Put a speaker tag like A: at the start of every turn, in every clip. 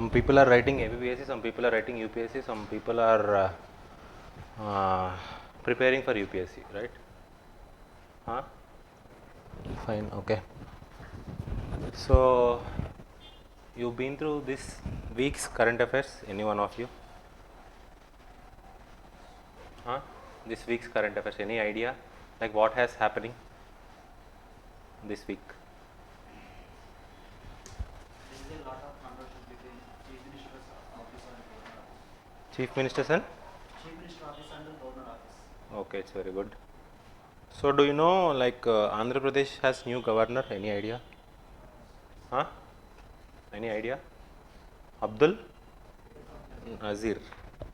A: some people are writing APPSC, some people are writing UPSC, some people are preparing for UPSC, right? Huh? Fine, okay. So, you've been through this week's current affairs, any one of you? Huh? This week's current affairs, any idea? Like what has happening this week?
B: There is a lot of controversy between Chief Minister's office and Governor office.
A: Chief Minister's and?
B: Chief Minister office and Governor office.
A: Okay, it's very good. So, do you know like Andhra Pradesh has new governor? Any idea? Huh? Any idea? Abdul Nazir.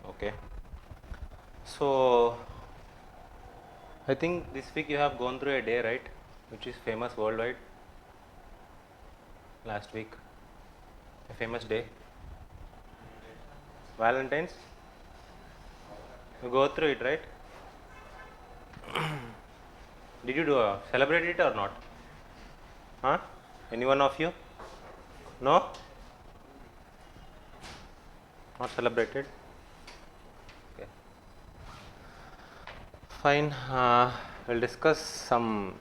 A: Okay. So, I think this week you have gone through a day, right? Which is famous worldwide. Last week. A famous day. Valentine's. You go through it, right? Did you celebrate it or not? Huh? Any one of you? No? Not celebrated? Okay. Fine. We'll discuss some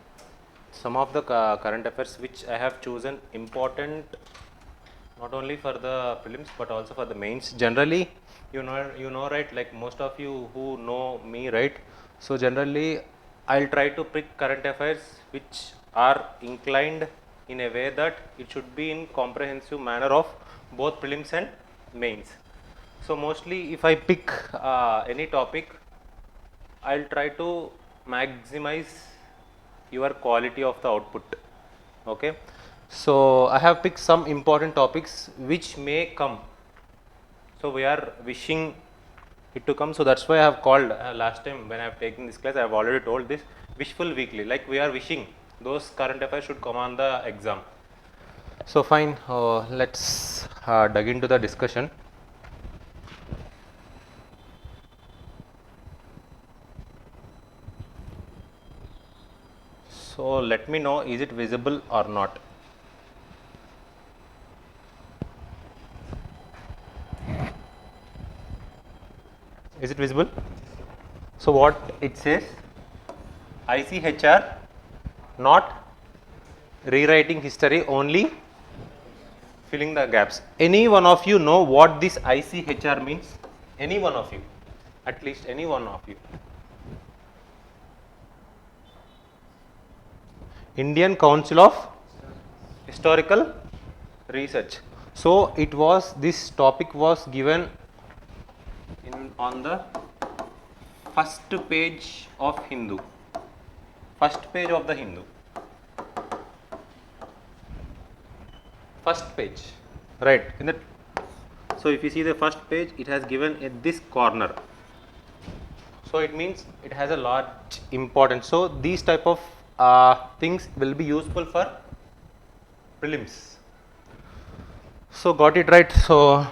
A: of the current affairs which I have chosen important not only for the prelims but also for the mains. Generally, you know, right? Like most of you who know me, right? So generally, I'll try to pick current affairs which are inclined in a way that it should be in comprehensive manner of both prelims and mains. So mostly, if I pick any topic, I'll try to maximize your quality of the output. Okay. So I have picked some important topics which may come. So we are wishing it to come. So that's why I have called last time when I have taken this class. I have already told this wishful weekly. Like we are wishing those current affairs should come on the exam. So fine. Let's dig into the discussion. So let me know, is it visible or not? Is it visible? So what it says, ICHR not rewriting history, only filling the gaps. Any one of you know what this ICHR means? Any one of you? At least any one of you? Indian Council of Historical Research. So it was, this topic was given on the first page of Hindu. First page of the Hindu. First page, right? In the, so if you see the first page, it has given at this corner. So it means it has a large importance. So these type of things will be useful for prelims. So got it right. So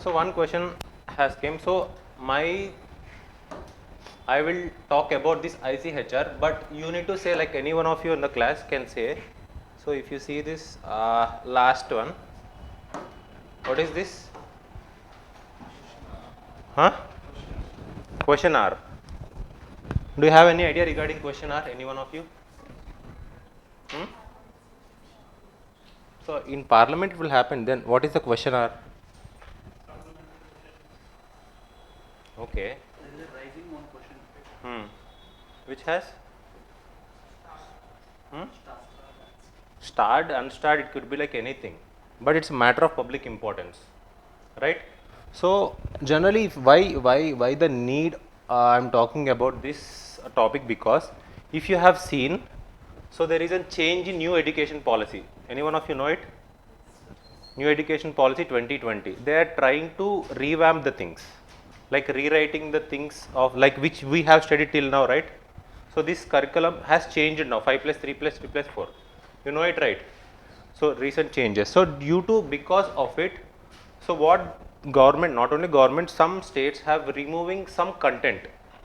A: one question has came. So I will talk about this ICHR, but you need to say, like any one of you in the class can say. So if you see this last one, what is this? Huh? Question R. Do you have any idea regarding question R? Any one of you? So in Parliament it will happen. Then what is the question R? Okay.
B: There is a rising one question.
A: Which has? Starred, unstarred, it could be like anything. But it's a matter of public importance. Right? So generally, why the need I'm talking about this topic, because if you have seen, so there is a change in new education policy. Any one of you know it? New education policy 2020. They are trying to revamp the things, like rewriting the things of like which we have studied till now, right? So this curriculum has changed now, 5 plus 3 plus 3 plus 4. You know it, right? So recent changes. So because of it, so what government, not only government, some states have removing some content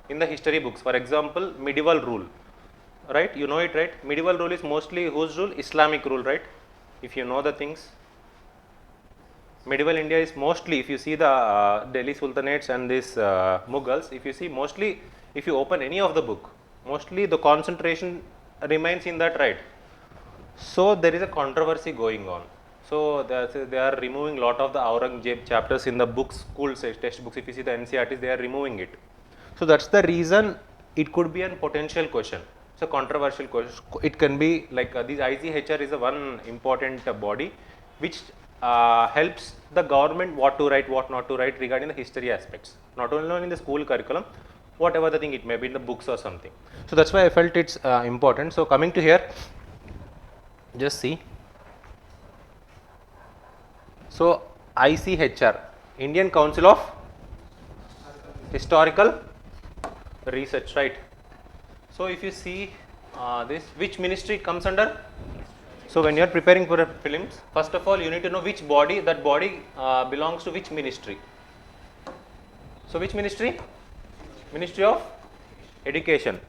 A: in the history books. For example, medieval rule, right? You know it, right? Medieval rule is mostly whose rule? Islamic rule, right? If you know the things. Medieval India is mostly, if you see the Delhi Sultanates and this Mughals, if you see mostly, if you open any of the book, mostly the concentration remains in that, right? So there is a controversy going on. So they are removing lot of the Aurangzeb chapters in the books, school textbooks. If you see the NCRTs, they are removing it. So that's the reason it could be a potential question. It's a controversial question. It can be like this ICHR is a one important body which helps the government what to write, what not to write regarding the history aspects. Not only in the school curriculum, whatever the thing it may be in the books or something. So that's why I felt it's important. So coming to here, just see. So ICHR, Indian Council of Historical Research, right? So if you see this, which ministry it comes under? So when you are preparing for a films, first of all you need to know which body, that body belongs to which ministry. So which ministry? Ministry of Education.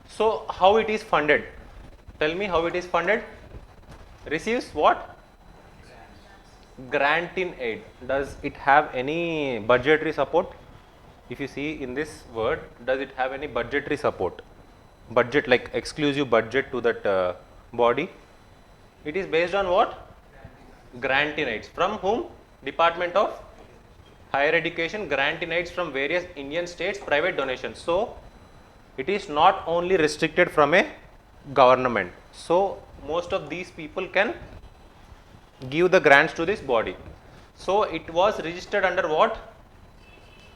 A: So how it is funded? Tell me how it is funded. Receives what? Grant in aid. Does it have any budgetary support? If you see in this word, does it have any budgetary support? Budget, like exclusive budget to that body. It is based on what? Grant in aids. From whom? Department of Higher Education, grant in aids from various Indian states, private donations. So it is not only restricted from a government. So most of these people can give the grants to this body. So it was registered under what?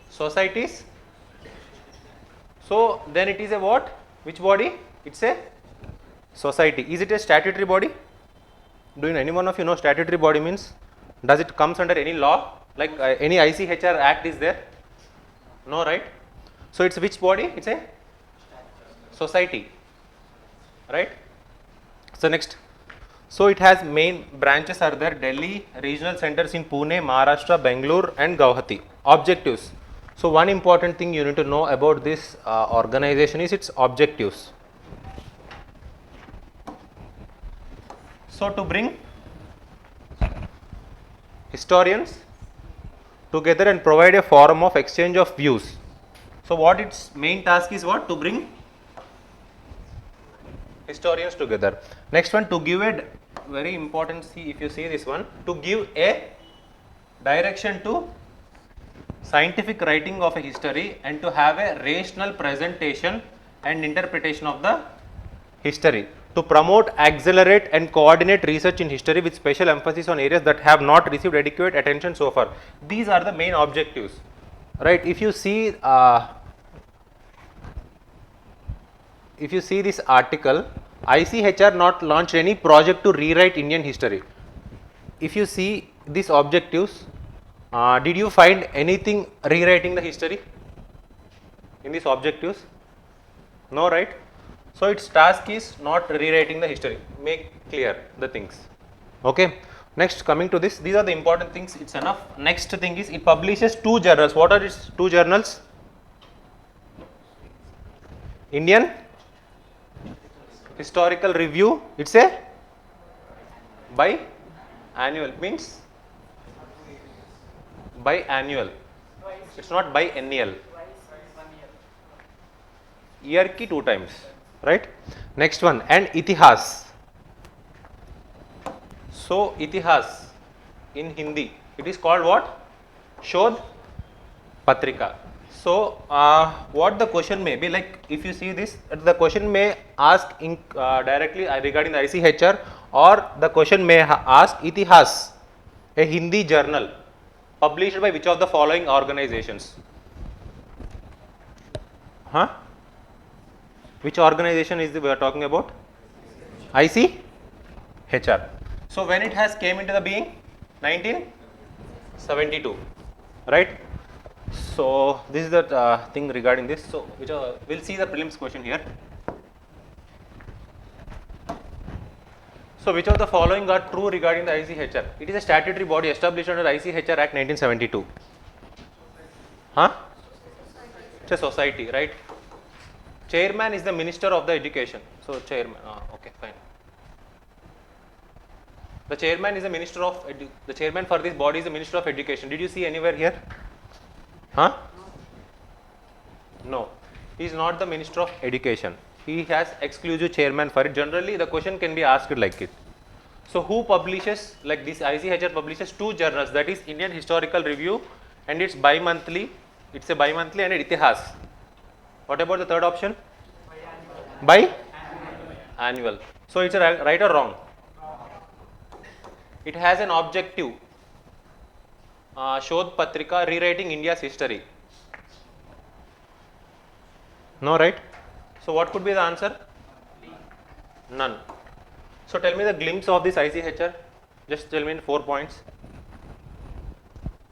A: Societies. So then it is a what? Which body? It's a society. Is it a statutory body? Do any one of you know statutory body means? Does it comes under any law? Like any ICHR act is there? No, right? So it's which body? It's a society, right? So next. So it has main branches are there: Delhi, regional centers in Pune, Maharashtra, Bangalore and Guwahati. Objectives. So one important thing you need to know about this organization is its objectives. So to bring historians together and provide a forum of exchange of views. So what its main task is what? To bring historians together. Next one, to give a very important, see if you see this one, to give a direction to scientific writing of a history and to have a rational presentation and interpretation of the history. To promote, accelerate and coordinate research in history with special emphasis on areas that have not received adequate attention so far. These are the main objectives, right? If you see this article, ICHR not launched any project to rewrite Indian history. If you see these objectives, did you find anything rewriting the history in these objectives? No, right? So its task is not rewriting the history. Make clear the things. Okay. Next, coming to this, these are the important things. It's enough. Next thing is it publishes 2 journals. What are its 2 journals? Indian Historical Review. It's a biannual, means biannual. It's not biennial. Year ki 2 times. Right. Next one, and Itihas. So Itihas in Hindi, it is called what? Shodh Patrika. So what the question may be, like if you see this, the question may ask in, directly regarding the ICHR, or the question may ask Itihas, a Hindi journal published by which of the following organizations? Huh? Which organization is we are talking about? ICHR. So when it has came into the being? 1972, right? So this is the thing regarding this. So which we'll see the prelims question here. So which of the following are true regarding the ICHR? It is a statutory body established under ICHR Act 1972. Huh? It's a society, right? Chairman is the Minister of the Education. So chairman, okay, fine. The chairman is the Minister of the chairman for this body is the Minister of Education. Did you see anywhere here? Huh? No. He is not the Minister of Education. He has exclusive chairman for it. Generally, the question can be asked like it. So, who publishes, like this ICHR publishes two journals, that is Indian Historical Review and it's bi-monthly. It's a bi-monthly and Itihas. What about the third option? Annual. So, it's a right or wrong? It has an objective, Shodh Patrika, rewriting India's history. No, right? So, what could be the answer? None. So, tell me the glimpse of this ICHR. Just tell me in 4 points.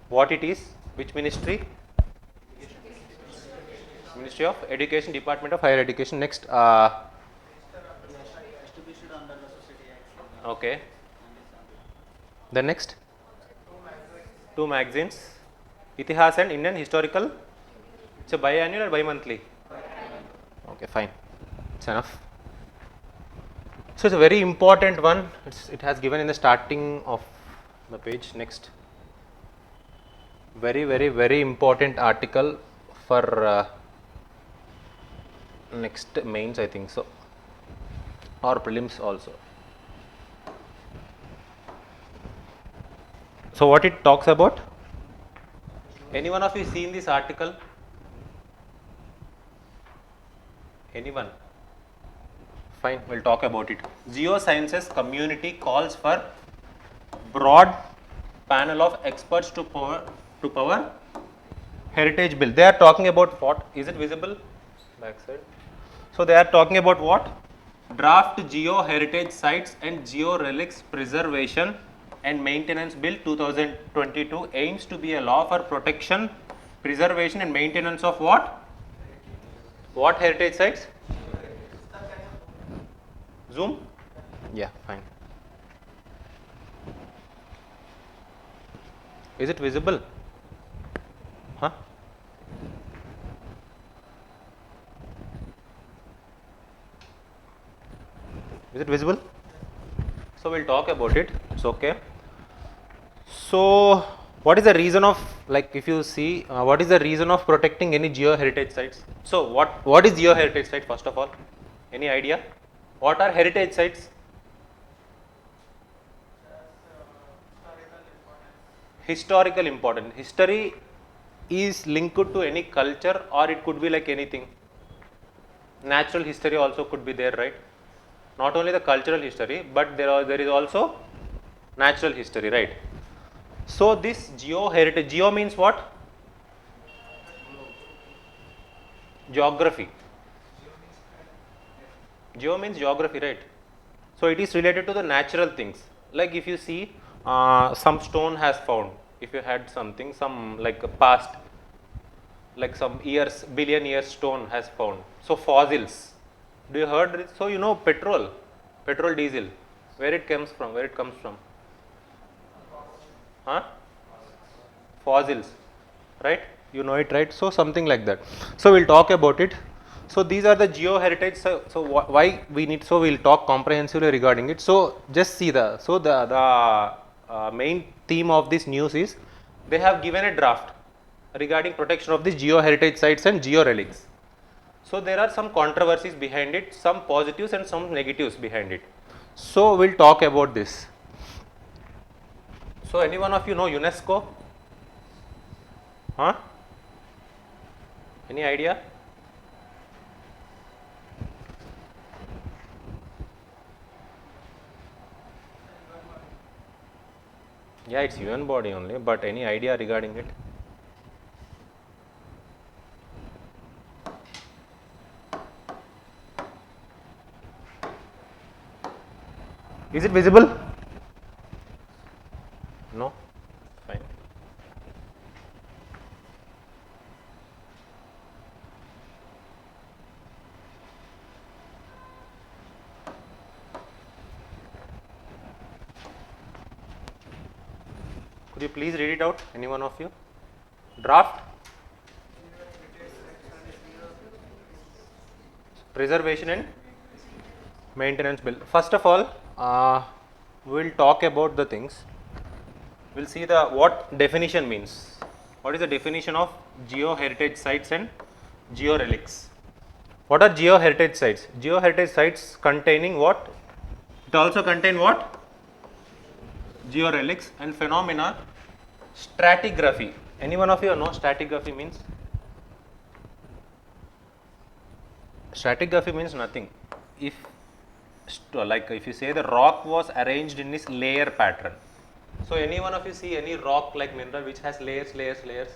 A: What it is, which ministry? Ministry of Education, Department of Higher Education. Next.
B: Distributed under the Society Act.
A: Okay. The next? Two magazines. Itihas and Indian Historical. It's a biannual or bi-monthly? Okay, fine. It's enough. So, it's a very important one. It has given in the starting of the page. Next. Very important article for next mains, I think so, or prelims also. So, what it talks about? Any one of you seen this article? Anyone? Fine, we'll talk about it. Geosciences community calls for broad panel of experts to power heritage bill. They are talking about what? Is it visible? Backside. So, they are talking about what? Draft Geo Heritage Sites and Geo Relics Preservation and Maintenance Bill 2022 aims to be a law for protection, preservation and maintenance of what? What heritage sites? Zoom? Yeah, fine. Is it visible? Huh? Is it visible? So, we will talk about it. It's okay. So, what is the reason of, like, if you see, what is the reason of protecting any geo heritage sites? So, what is geo heritage site first of all? Any idea? What are heritage sites? Historical importance. History is linked to any culture or it could be like anything. Natural history also could be there, right? Not only the cultural history, but there is also natural history, right? So, this geo heritage, geo means what? Geography. Geo means geography, right? So, it is related to the natural things. Like if you see some stone has found, if you had something, some like past, like some years, billion years stone has found. So, fossils. Do you heard it? So, you know petrol, diesel, where it comes from, Huh? Fossils, right? You know it, right? So, something like that. So, we will talk about it. So, these are the geo heritage. So, why we need, so we will talk comprehensively regarding it. So, just see the main theme of this news is they have given a draft regarding protection of these geo heritage sites and geo relics. So, there are some controversies behind it, some positives and some negatives behind it. So, we will talk about this. So, any one of you know UNESCO? Huh? Any idea? Yeah, it's UN body only, but any idea regarding it? Is it visible? No? Fine. Could you please read it out, any one of you? Draft? Preservation and maintenance bill. First of all, we will talk about the things. We'll see the what definition means. What is the definition of geo heritage sites and geo relics? What are geo heritage sites? Geo heritage sites containing what? It also contain what? Geo relics and phenomena. Stratigraphy. Any one of you know stratigraphy means? Stratigraphy means nothing. If if you say the rock was arranged in this layer pattern. So any one of you see any rock like mineral which has layers, layers, layers?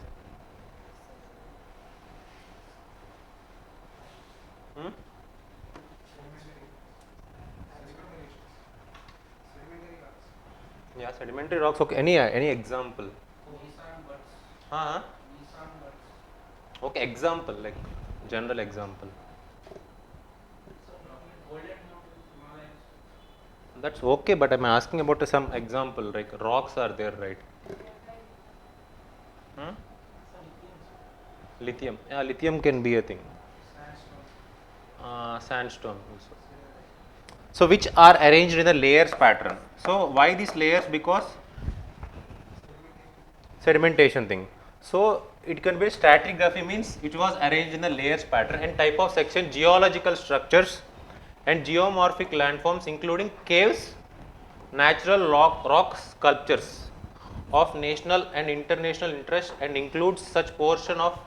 A: Hmm? Yeah, sedimentary rocks. Okay. Any example? Okay, example like general example. That's okay, but I'm asking about some example. Like rocks are there, right? Hmm? Lithium. Yeah, lithium can be a thing. Sandstone also. So which are arranged in the layers pattern. So why these layers? Because sedimentation thing. So it can be stratigraphy means it was arranged in the layers pattern, and type of section geological structures and geomorphic landforms including caves, natural rock sculptures of national and international interest, and includes such portion of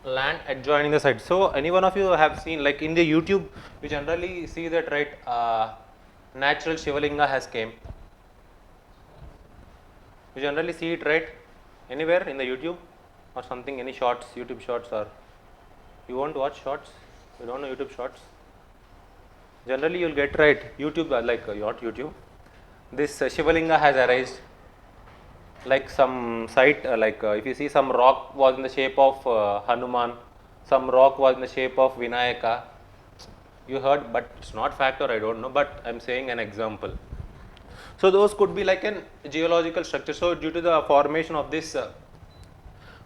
A: land adjoining the site. So any one of you have seen, like in the YouTube, you generally see that, right? Natural Shivalinga has came. You generally see it, right? Anywhere in the YouTube or something, any shorts, YouTube shorts, or you won't watch shorts? You don't know YouTube shorts? Generally, you'll get right. YouTube, what YouTube? This Shivalinga has arisen. Like some site, if you see some rock was in the shape of Hanuman, some rock was in the shape of Vinayaka. You heard, but it's not fact or I don't know, but I'm saying an example. So those could be like an geological structure. So due to the formation of this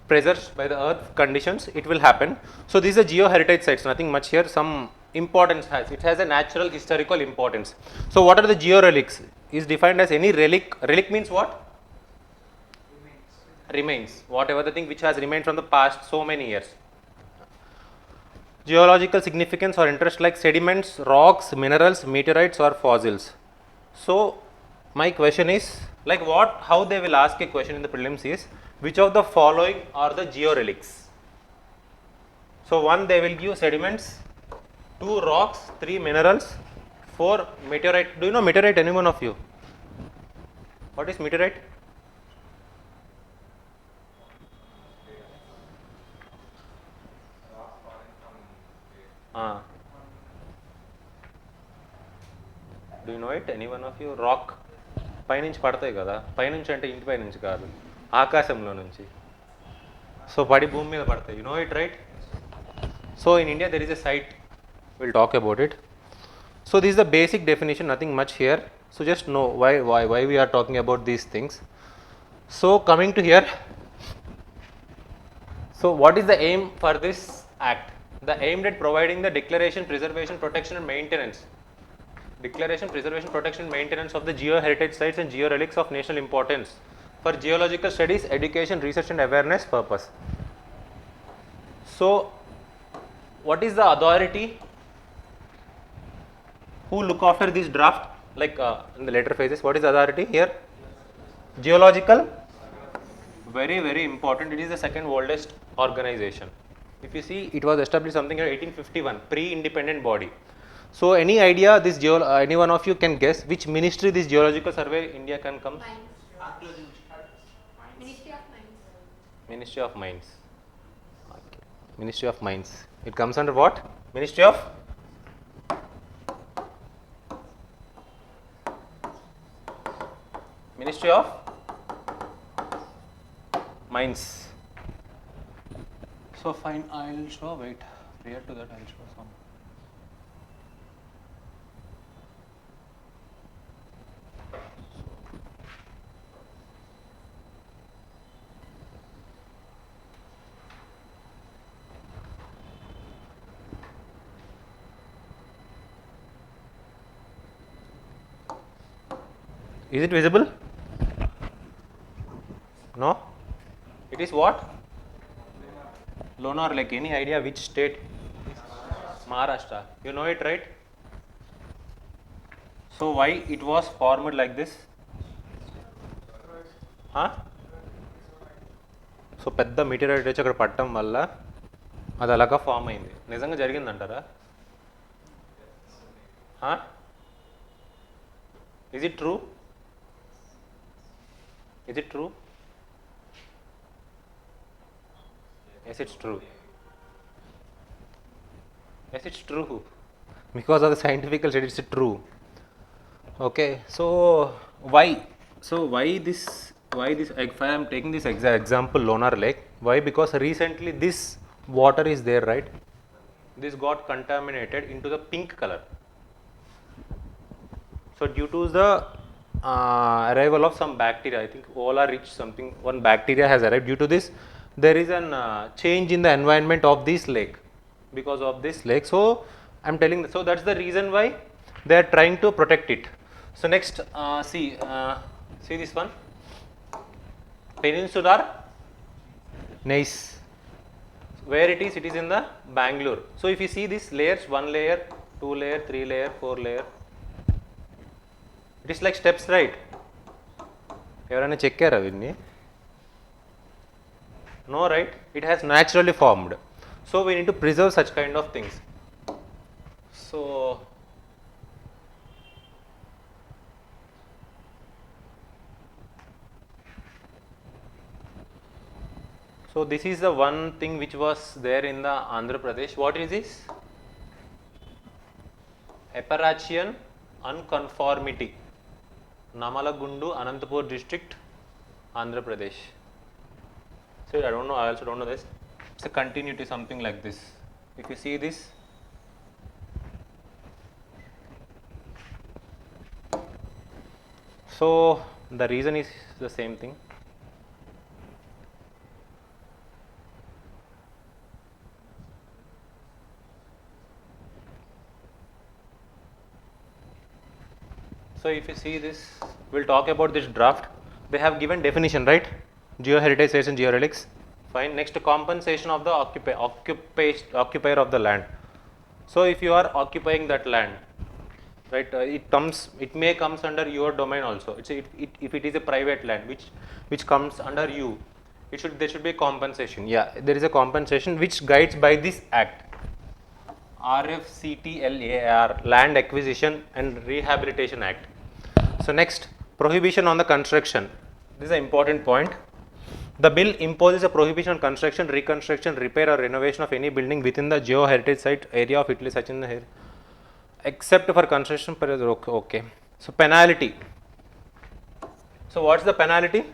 A: pressures by the earth conditions, it will happen. So these are geo heritage sites, nothing much here. Some importance has, it has a natural historical importance. So what are the geo relics? Is defined as any relic. Relic means what? Remains, whatever the thing which has remained from the past so many years. Geological significance or interest like sediments, rocks, minerals, meteorites or fossils. So my question is, like what, how they will ask a question in the prelims is, which of the following are the geo relics? So one, they will give sediments, two rocks, three minerals, four meteorite. Do you know meteorite, any one of you? What is meteorite? Do you know it? Any one of you? Rock పైనుంచి పడతాయి కదా, పైనుంచి అంటే ఇంటి పైనుంచి కాదు, ఆకాశంలో నుంచి. సో పడి భూమి మీద పడతాయి. You know it, right? So in India there is a site, we'll talk about it. So this is the basic definition, nothing much here. So just know why we are talking about these things. So coming to here, so what is the aim for this act? The aim at providing the declaration, preservation, protection and maintenance. Declaration, preservation, protection and maintenance of the geo heritage sites and geo relics of national importance for geological studies, education, research and awareness purpose. So what is the authority who look after this draft, like in the later phases? What is the authority here? Geological, very important. It is the second oldest organization. If you see, it was established something in 1851, pre-independent body. So any idea this any one of you can guess which ministry this geological survey India can come?
C: Ministry of Mines.
A: Ministry of Mines. Okay. Ministry of Mines. It comes under what? Ministry of Ministry of Mines. So fine, I'll show, wait, prior to that I'll show some. Is it visible? No? It is what? Lonar Lake. Any idea which state? Maharashtra. You know it, right? So why it was formed like this? Huh? So పెద్ద మీటిరైట్ వచ్చి అక్కడ పట్టడం వల్ల అది అలాగా form అయింది. నిజంగా జరిగిందంటారా? Is it true? Is it true? Yes, it's true. Yes, it's true. Because of the scientific study, it's true. Okay, so why? So why this? If I am taking this example, Lonar Lake. Why? Because recently this water is there, right? This got contaminated into the pink color. So due to the arrival of some bacteria, I think Ola rich something, one bacteria has arrived. Due to this, there is an change in the environment of this lake. Because of this lake, so I am telling. So that's the reason why they are trying to protect it. So next, see this one. Peninsular gneiss. Where it is? It is in the Bangalore. So if you see these layers, 1 layer, 2 layer, 3 layer, 4 layer. It is like steps, right? Evarana checkara vinni? No, right? It has naturally formed. So we need to preserve such kind of things. So this is the one thing which was there in the Andhra Pradesh. What is this? Appalachian unconformity. Namalagundu, Anantapur district, Andhra Pradesh. So I don't know, I also don't know this. It's a continuity, something like this. If you see this, so the reason is the same thing. So if you see this, we'll talk about this draft. They have given definition, right? Geo Heritage Sites and Geo Relics. Fine. Next, compensation of the occupier of the land. So if you are occupying that land, right, it may comes under your domain also. If it is a private land which comes under you, there should be a compensation. Yeah, there is a compensation which guides by this act. RFCTLAR, Land Acquisition and Rehabilitation Act. So next, prohibition on the construction. This is an important point. The bill imposes a prohibition on construction, reconstruction, repair or renovation of any building within the Geo Heritage Site area of Italy, such in the except for construction. Okay. So penalty. So what's the penalty?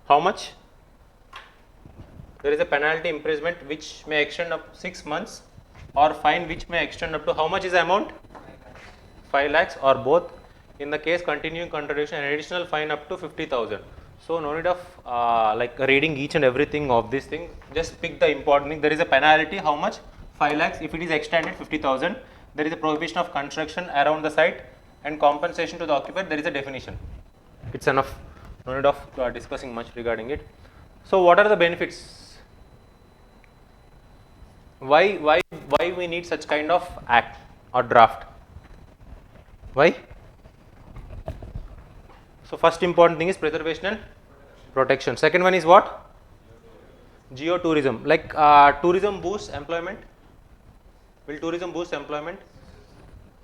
A: How much? There is a penalty imprisonment which may extend up 6 months, or fine which may extend up to how much is the amount? 5 lakhs or both. In the case continuing contradiction, an additional fine up to 50,000. So no need of like reading each and everything of this thing. Just pick the important thing. There is a penalty. How much? 5 lakhs. If it is extended, 50,000. There is a prohibition of construction around the site and compensation to the occupier. There is a definition. It's enough. No need of discussing much regarding it. So what are the benefits? Why we need such kind of act or draft? Why? So first important thing is preservation and protection. Second one is what? Geotourism. Like tourism boosts employment. Will tourism boost employment?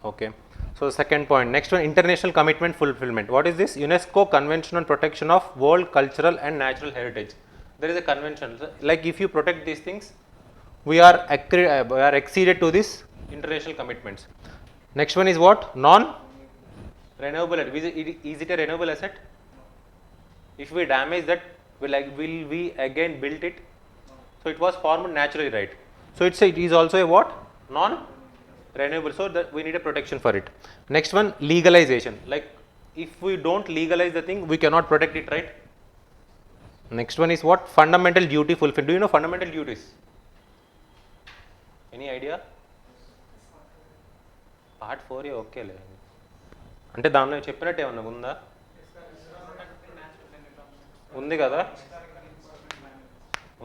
A: Okay. So second point. Next one, international commitment fulfillment. What is this? UNESCO Convention on Protection of World Cultural and Natural Heritage. There is a convention. Like if you protect these things, we are acceded to this international commitments. Next one is what? Non-renewable. Is it a renewable asset? If we damage that, will we again build it? So it was formed naturally, right? So it is also a what? Non-renewable. So that we need a protection for it. Next one, legalization. Like if we don't legalize the thing, we cannot protect it, right? Next one is what? Fundamental duty fulfilled. Do you know fundamental duties? Any idea? Part 4 okay లే అంటే దానిలో చెప్పినట్టు ఏమన్నా ఉందా? ఉంది కదా,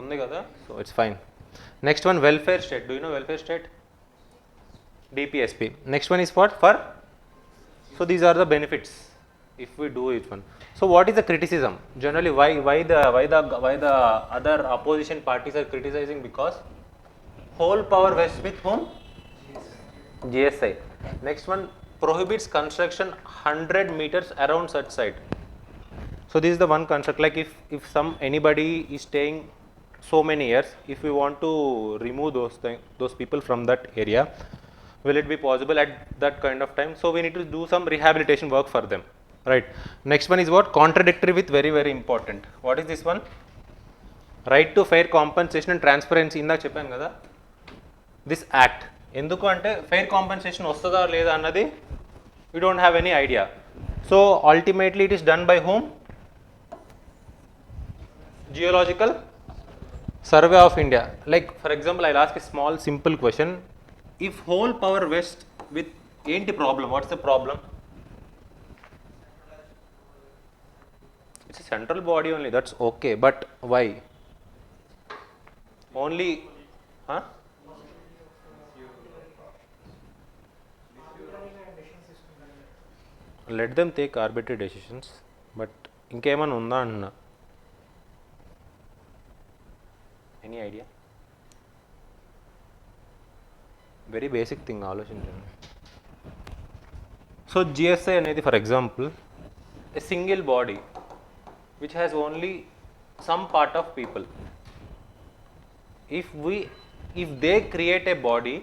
A: ఉంది కదా, so it's fine. Next one welfare state. Do you know welfare state? DPSP. Next one is what? For, so these are the benefits if we do each one. So what is the criticism? Generally, why the other opposition parties are criticizing? Because whole power vests with whom? GSI. Next one, prohibits construction 100 meters around such site. So this is the one construct, like if anybody is staying so many years, if we want to remove those people from that area, will it be possible at that kind of time? So we need to do some rehabilitation work for them, right? Next one is what? Contradictory with very, very important. What is this one? Right to fair compensation and transparency. ఇందాక చెప్పాను కదా, this act ఎందుకు అంటే fair compensation వస్తుందా లేదా అన్నది we don't have any idea. So ultimately it is done by whom? Geological Survey of India. Like for example, I'll ask a small simple question. If whole power vests with enti problem, what's the problem? It's a central body only, that's okay, but why? Only, huh? Let them take arbitrary decisions, but ఇంకేమైనా ఉందా అన్న? Any idea? Very basic thing ఆలోచించండి. So GSI అనేది for example a single body which has only some part of people. If they create a body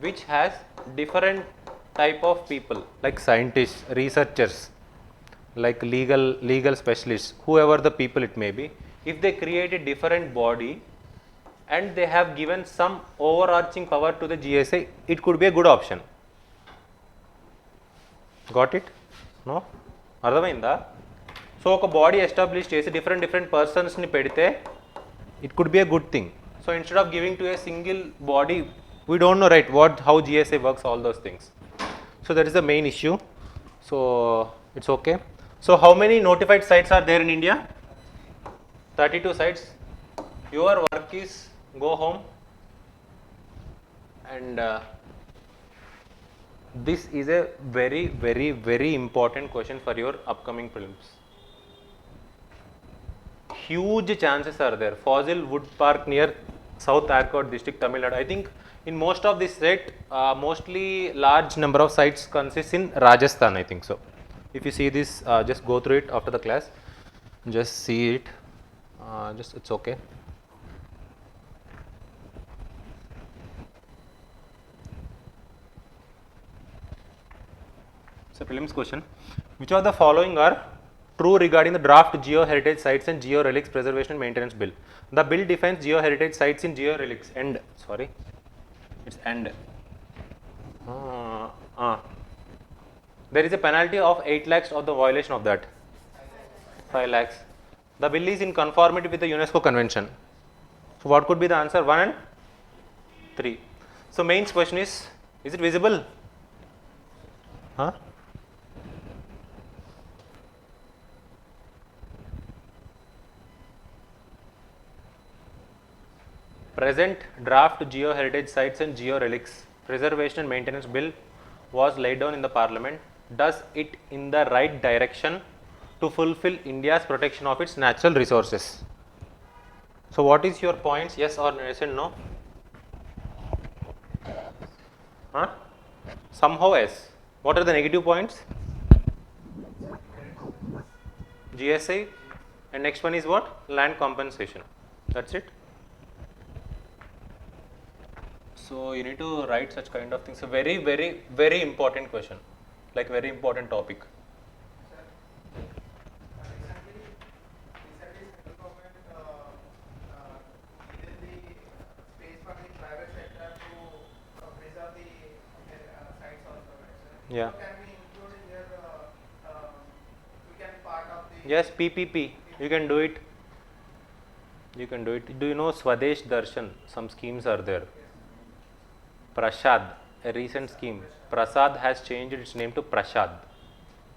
A: which has different type of people, like scientists, researchers, like legal specialists, whoever the people it may be, if they create a different body and they have given some overarching power to the GSI, it could be a good option. Got it? No? అర్థమైందా? So ఒక body establish చేసి different పర్సన్స్ని పెడితే it could be a good thing. So instead of giving to a single body, we don't know, right, how GSI works, all those things. So that is the main issue. So it's okay. So how many notified sites are there in India? 32 sites. Your work is go home and this is a very, very, very important question for your upcoming prelims. Huge chances are there. Fossil Wood Park near South Arcot district, Tamil Nadu. I think in most of this state, mostly large number of sites consist in Rajasthan, I think so. If you see this, just go through it after the class. Just see it. It's okay. So prelims question. Which of the following are true regarding the draft Geo Heritage Sites and Geo Relics Preservation and Maintenance Bill? The bill defines Geo Heritage Sites in Geo Relics and there is a penalty of 8 lakhs of the violation of that. 5 lakhs. The bill is in conformity with the UNESCO Convention. So what could be the answer? 1 and 3. So main question is it visible? Huh? Present draft Geo Heritage Sites and Geo Relics Preservation and Maintenance Bill was laid down in the Parliament. Does it in the right direction to fulfill India's protection of its natural resources? So what is your points? Yes or yes and no? Huh? Somehow yes. What are the negative points? GSI, and next one is what? Land compensation. That's it. So you need to write such kind of things. A very, very, very important question, like very important topic. Yeah.
C: Can we include in here, we can part of the...
A: Yes, PPP. You can do it. You can do it. Do you know Swadesh Darshan? Some schemes are there. Prasad, a recent scheme. Prasad has changed its name to Prashad.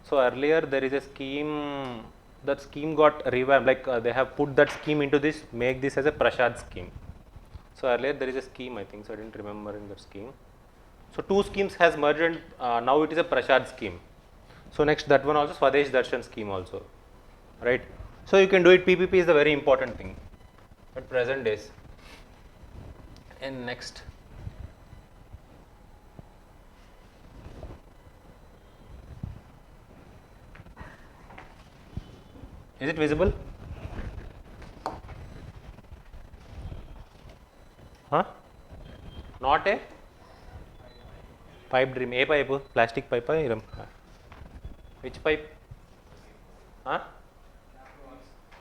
A: So earlier there is a scheme, that scheme got revamped, like they have put that scheme into this, make this as a Prashad scheme. So earlier there is a scheme, I think, so I didn't remember in that scheme. So two schemes has merged and now it is a Prashad scheme. So next that one also Swadesh Darshan scheme also, right? So you can do it. PPP is the very important thing at present days. And next, is it visible? Huh? Not a pipe dream. A pipe, plastic pipe. Which pipe? Huh?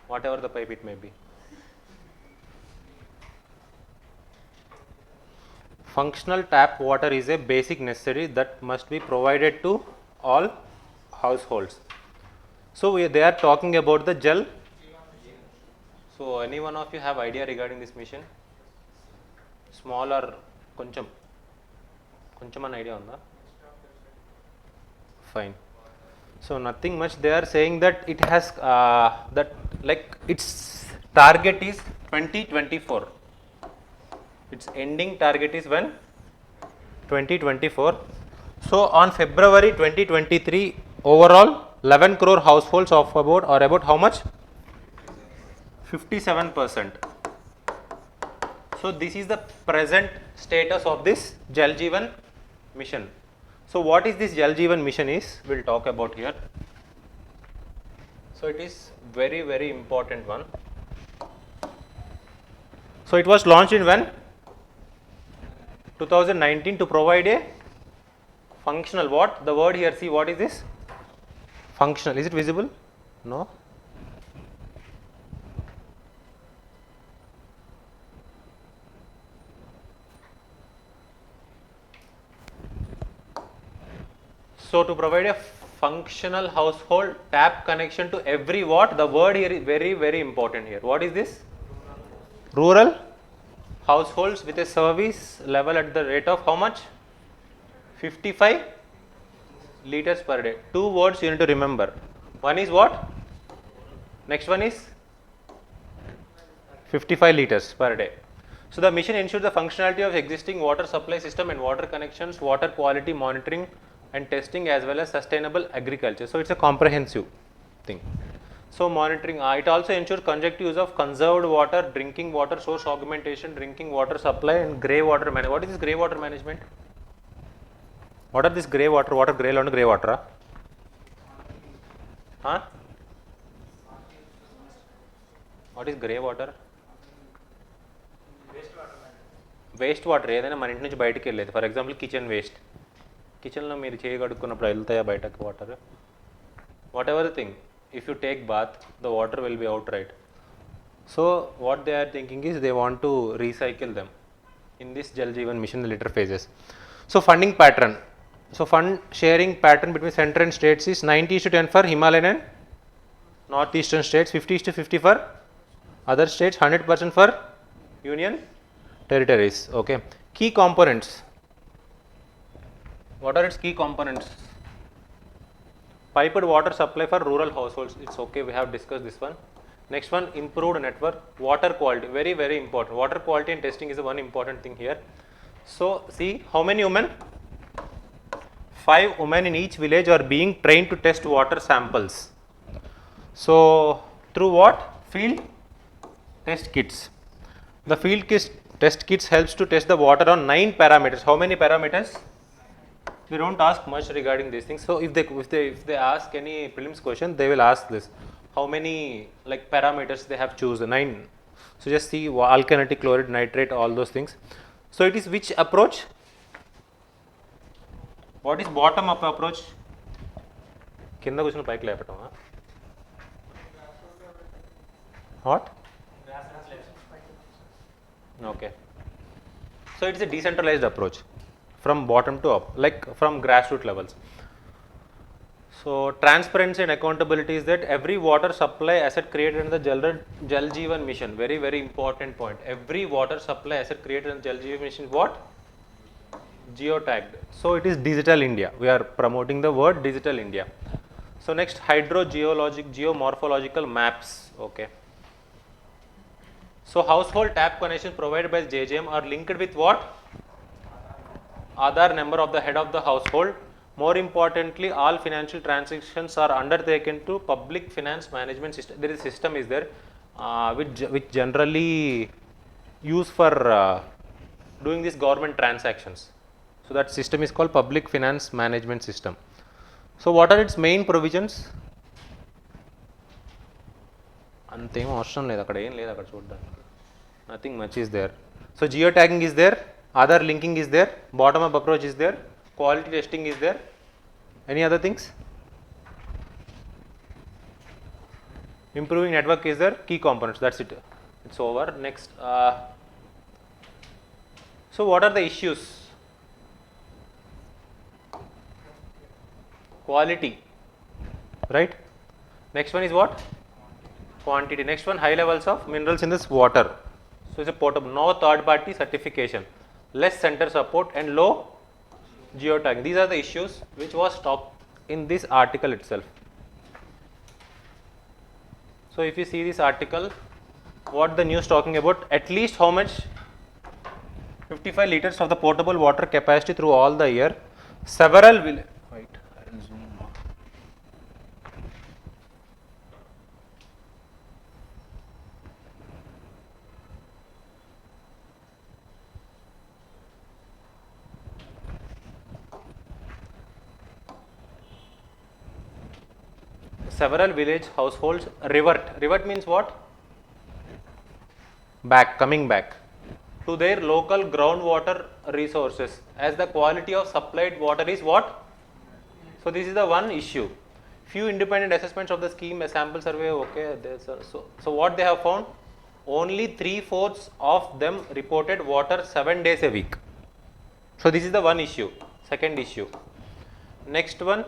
A: Whatever the pipe it may be. Functional tap water is a basic necessity that must be provided to all households. So they are talking about the Jal. So any one of you have idea regarding this mission? Small or koncham an idea on that? Fine. So nothing much. They are saying that it has that like its target is 2024. Its ending target is when? 2024. So on February 2023, overall 11 crore households of about how much? 57%. So this is the present status of this Jal Jeevan mission. So what is this Jal Jeevan mission is? We'll talk about here. So it is very, very important one. So it was launched in when? 2019 to provide a functional what? The word here, see what is this? Functional. Is it visible? No. So to provide a functional household tap connection to every what? The word here is very, very important here. What is this? Rural households with a service level at the rate of how much? 55 liters per day. Two words you need to remember. One is what? Next one is 55 liters per day. So the mission ensures the functionality of existing water supply system and water connections, water quality monitoring and testing, as well as sustainable agriculture. So it's a comprehensive thing. So monitoring, it also ensures conjective use of conserved water, drinking water source augmentation, drinking water supply, and grey water management. What is this grey water management? What are this grey water? Water grey and grey water? Huh? What is grey water? Waste water ఏదైనా మన ఇంటి నుంచి బయటకు వెళ్ళేది. For example kitchen waste, కిచెన్లో మీరు చేయి కడుక్కున్నప్పుడు వెళ్తాయా బయటకు water? What ever thing, if you take bath, the water will be out, right? So what they are thinking is they want to recycle them in this Jal Jeevan mission, the later phases. So funding pattern, so fund sharing pattern between center and states is 90:10 for Himalayan and northeastern states, 50:50 for other states, 100% for union territories. Okay, key components, what are its key components? Piped water supply for rural households, it's okay, we have discussed this one. Next one, improved network, water quality, very, very important. Water quality and testing is the one important thing here. So see how many women? 5 women in each village are being trained to test water samples. So through what? Field test kits. The field test kits helps to test the water on 9 parameters. How many parameters? We don't ask much regarding these things. So if they ask any prelims question, they will ask this. How many like parameters they have chosen? 9. So just see alkalic, chloride, nitrate, all those things. So it is which approach? What is bottom up approach? కింద కూర్చొని పైకి లేపటం. What? Okay. So it is a decentralized approach from bottom to up, like from grassroots levels. So transparency and accountability is that every water supply asset created in the Jal Jeevan mission, very, very important point. Every water supply asset created in the Jal Jeevan mission, what? Geotagged. So it is digital India. We are promoting the word digital India. So next, geomorphological maps. Okay. So household tap connections provided by JJM are linked with what? Aadhaar number of the head of the household. More importantly, all financial transactions are undertaken to public finance management system. There is a system is there which generally use for doing these government transactions. So that system is called public finance management system. So what are its main provisions? అంతేం అవసరం లేదు అక్కడ ఏం లేదు అక్కడ చూడడానికి nothing much is there so geo tagging is there Aadhaar linking is there bottom up approach is there quality testing is there any other things improving network is there key components that's it it's over next so what are the issues quality right next one is what quantity next one high levels of minerals in this water so it's a potable no third party certification less center support and low geotagging these are the issues which was talked in this article itself. So if you see this article, what the news talking about, at least how much 55 liters of the potable water capacity through all the year, several will, wait, I will zoom. Several village households revert means what? Coming back to their local groundwater resources as the quality of supplied water is what? So this is the one issue. Few independent assessments of the scheme, a sample survey, okay, so what they have found, only 3/4 of them reported water 7 days a week. So this is the one issue. Second issue, next one,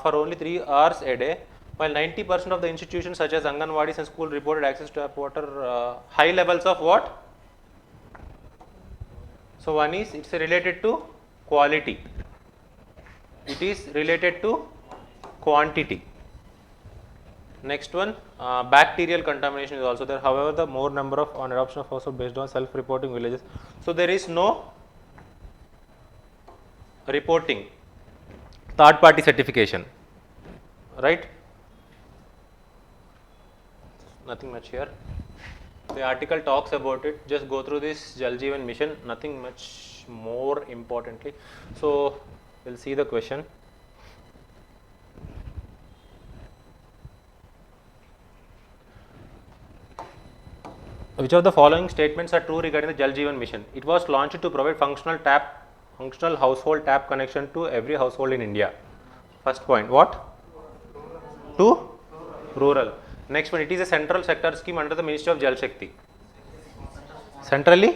A: for only 3 hours a day, while 90% of the institutions such as Anganwadis and school reported access to tap water, high levels of what? So one is it's related to quality, it is related to quantity. Next one, bacterial contamination is also there. However, the more number of on adoption of household based on self-reporting villages, so there is no reporting, third party certification, right? Nothing much here. The article talks about it. Just go through this Jal Jeevan mission. Nothing much more importantly. So we'll see the question. Which of the following statements are true regarding the Jal Jeevan mission? It was launched to provide functional household tap connection to every household in India. First point. What? To rural. Next one, it is a central sector scheme under the Ministry of Jal Shakti. Centrally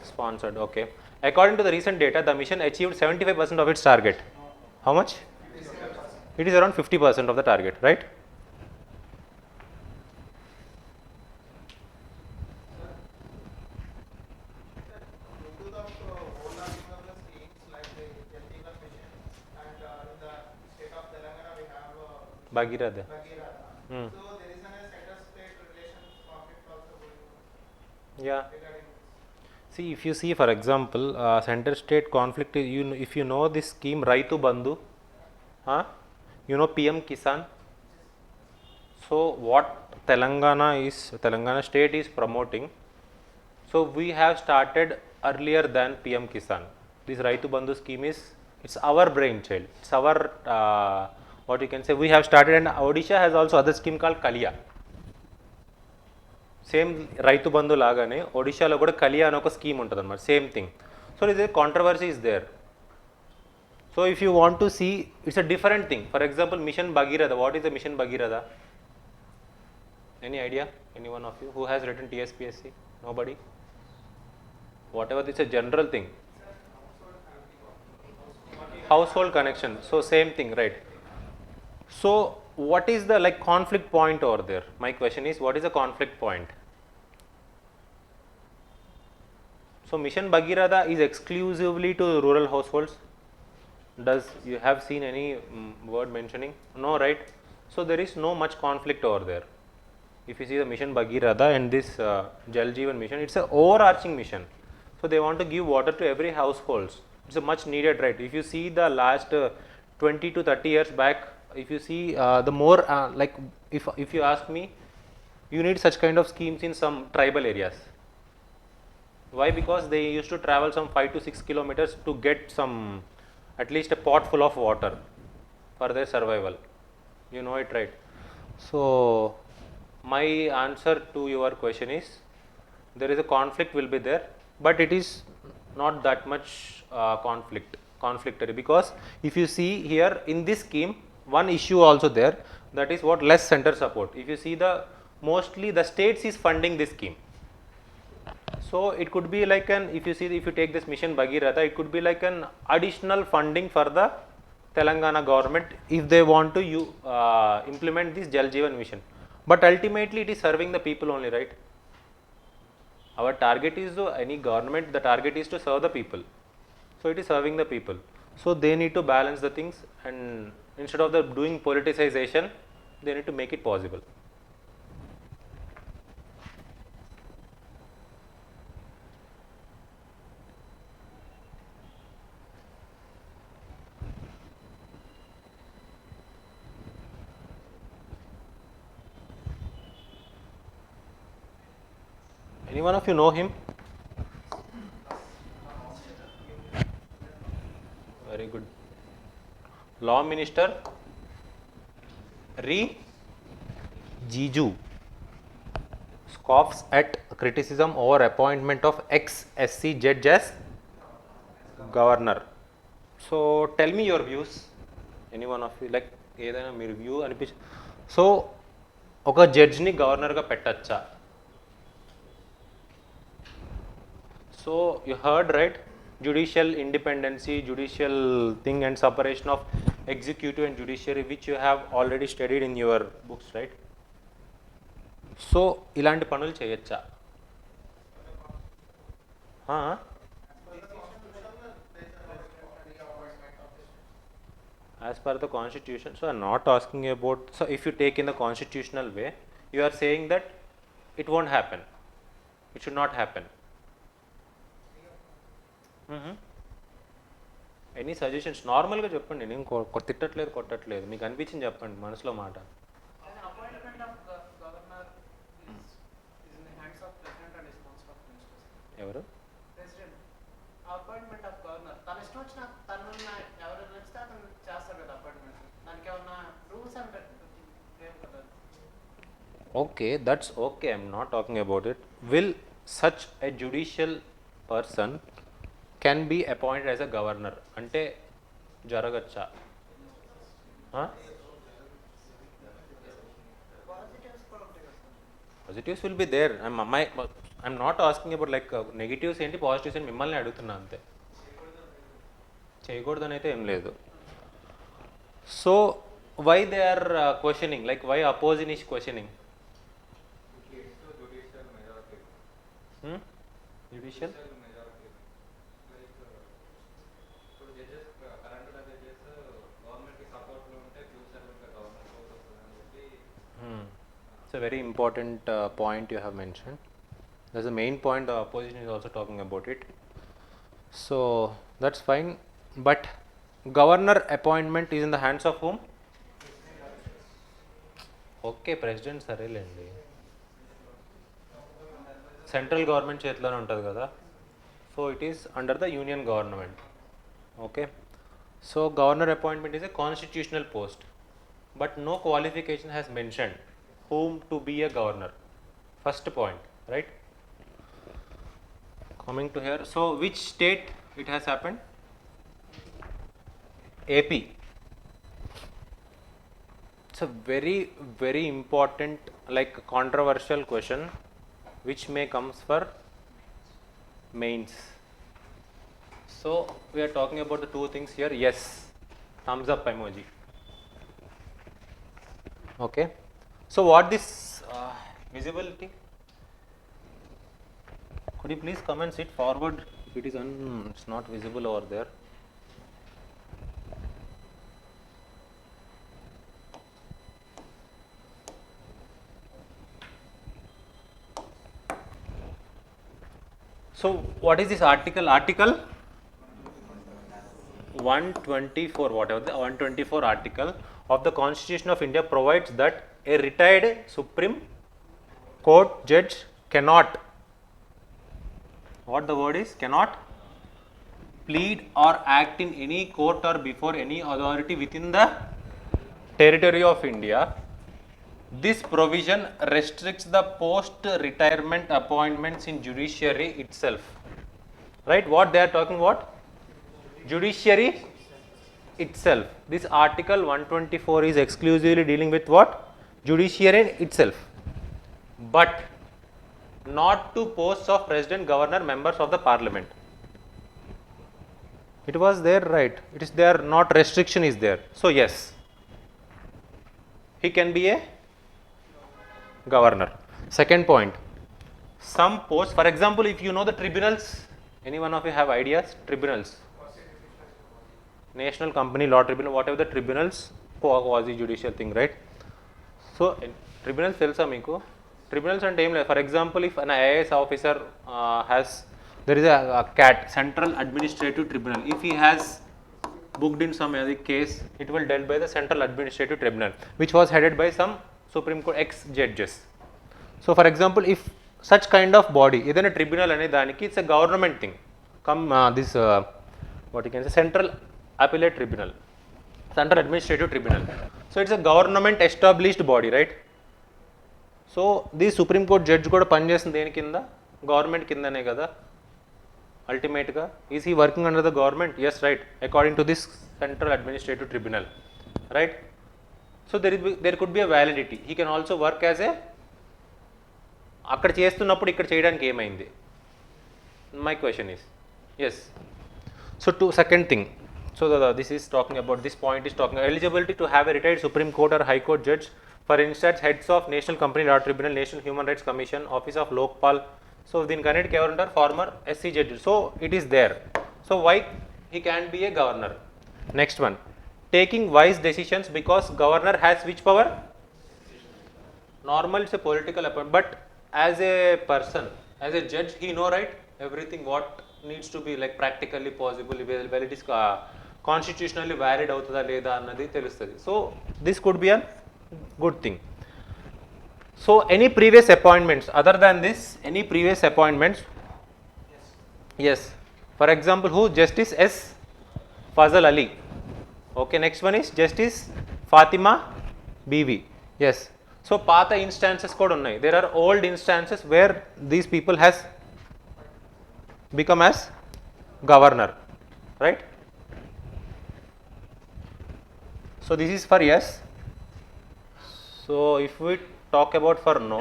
A: sponsored, okay. According to the recent data, the mission achieved 75% of its target. How much? It is around 50% of the target, right?
C: Due to the overlapping of the schemes like the Jal Jeevan Mission and in the state of Telangana we have
A: Bhagirath.
C: So there is a center-state relations conflict also going on.
A: Yeah.
C: Regarding this.
A: See, if you see, for example, center-state conflict, if you know this scheme Raitu Bandhu, you know PM Kisan. So what Telangana state is promoting. So we have started earlier than PM Kisan. This Raitu Bandhu scheme it's our brainchild. It's our what you can say. We have started, and Odisha has also other scheme called Kaliya. Same Raitu Bandhu lagane Odisha lo kuda Kaliya ano oka scheme untadi annamata, same thing. So there is a controversy is there. So if you want to see, it's a different thing. For example, Mission Bhagiratha. What is the Mission Bhagiratha? Any idea? Any one of you who has written TSPSC? Nobody? Whatever, it's a general thing. Household connection. So same thing, right? So what is the conflict point over there? My question is, what is the conflict point? So Mission Bhagiratha is exclusively to rural households. Does you have seen any word mentioning? No, right? So there is no much conflict over there. If you see the mission Bhagirath and this Jal Jeevan mission, it's an overarching mission. So they want to give water to every households. It's a much needed, right? If you see the last 20 to 30 years back, if you see the more like if you ask me, you need such kind of schemes in some tribal areas. Why? Because they used to travel some 5 to 6 kilometers to get some at least a pot full of water for their survival. You know it, right? So my answer to your question is there is a conflict will be there, but it is not that much conflictory, because if you see here in this scheme, one issue also there, that is what less center support. If you see the mostly the states is funding this scheme. So it could be like an, if you see, if you take this mission Bhagirath, it could be like an additional funding for the Telangana government if they want to implement this Jal Jeevan mission. But ultimately it is serving the people only, right? Our target is to any government, the target is to serve the people. So it is serving the people. So they need to balance the things, and instead of the doing politicization, they need to make it possible. Any one of you know him? Very good. Law Minister Jiju scoffs at criticism over appointment of ex-SC judge as governor. So tell me your views. Any one of you, like ఏదైనా మీరు view అనిపించి, so ఒక జడ్జ్ని గవర్నర్గా పెట్టచ్చా? So you heard, right? Judicial independency, judicial thing, and separation of executive and judiciary, which you have already studied in your books, right? So ఇలాంటి పనులు చేయొచ్చా? As per the constitution, so I'm not asking about, so if you take in the constitutional way, you are saying that it won't happen, it should not happen. Any suggestions నార్మల్గా చెప్పండి, నేను తిట్టట్లేదు కొట్టట్లేదు, మీకు అనిపించింది చెప్పండి మనసులో మాట. ఎవరు? Okay, that's okay, I'm not talking about it. Will such a judicial person can be appointed as a governor? అంటే జరగచ్చా? Positives will be there. I'm not asking about like negatives ఏంటి positives ఏంటి మిమ్మల్ని అడుగుతున్నా అంతే. చేయకూడదని అయితే ఏం లేదు. So why they are questioning, like why opposition is questioning? Judicial? It's a very important point you have mentioned. That's the main point, the opposition is also talking about it. So that's fine, but governor appointment is in the hands of whom? Okay, president సరేలేండి, central government చేతిలోనే ఉంటుంది కదా. So it is under the union government. Okay, so governor appointment is a constitutional post, but no qualification has mentioned whom to be a governor. First point, right? Coming to here, so which state it has happened? AP. It's a very very important, like controversial question which may comes for mains. So we are talking about the two things here. Yes, thumbs up emoji. Okay, so what this visibility, could you please come and sit forward if it is it's not visible over there. So what is this article? Article 124, whatever the 124 article of the Constitution of India provides that a retired Supreme Court judge cannot, what the word is, cannot plead or act in any court or before any authority within the territory of India. This provision restricts the post-retirement appointments in judiciary itself. Right? What they are talking what? Judiciary itself. This article 124 is exclusively dealing with what? Judiciary itself. But not to posts of president, governor, members of the parliament. It was there, right? It is there, not restriction is there. So yes, he can be a governor. Second point, some posts, for example, if you know the tribunals, any one of you have ideas? Tribunals, National Company Law Tribunal, whatever the tribunals, quasi judicial thing, right? So tribunals తెలుసా మీకు? Tribunals అంటే ఏం లేదు. For example, if an IAS officer there is a CAT, Central Administrative Tribunal. If he has booked in some other case, it will dealt by the Central Administrative Tribunal, which was headed by some Supreme Court ex-judges. So for example, if such kind of body, ఏదైనా tribunal అనే దానికి it's a government thing. What you can say, Central Appellate Tribunal, Central Administrative Tribunal. So it's a government established body, right? So this Supreme Court judge కూడా పనిచేస్తుంది దేని కింద? Government కిందనే కదా అల్టిమేట్గా. Is he working under the government? Yes, right, according to this central administrative tribunal, right? So there could be a validity. He can also work as a, అక్కడ చేస్తున్నప్పుడు ఇక్కడ చేయడానికి ఏమైంది? My question is yes. So second thing, so this is talking about, this point is talking eligibility to have a retired Supreme Court or High Court judge, for instance heads of National Company Law Tribunal, National Human Rights Commission, Office of Lokpal. So దీనికి అన్నిటికీ ఎవరు ఉంటారు? Former SC judge. So it is there. So why he can be a governor? Next one, taking wise decisions, because governor has which power? Normal it's a political appointment, but as a person, as a judge, he know, right, everything what needs to be like practically possible, whether it is constitutionally valid అవుతుందా లేదా అన్నది తెలుస్తుంది. So this could be a good thing. So any previous appointments other than this, any previous appointments? Yes. For example, who? Justice S. Fazal Ali. Okay, next one is Justice Fatima BV. Yes. So పాత instances కూడా ఉన్నాయి. There are old instances where these people has become as governor, right? So this is for yes. So if we talk about for no,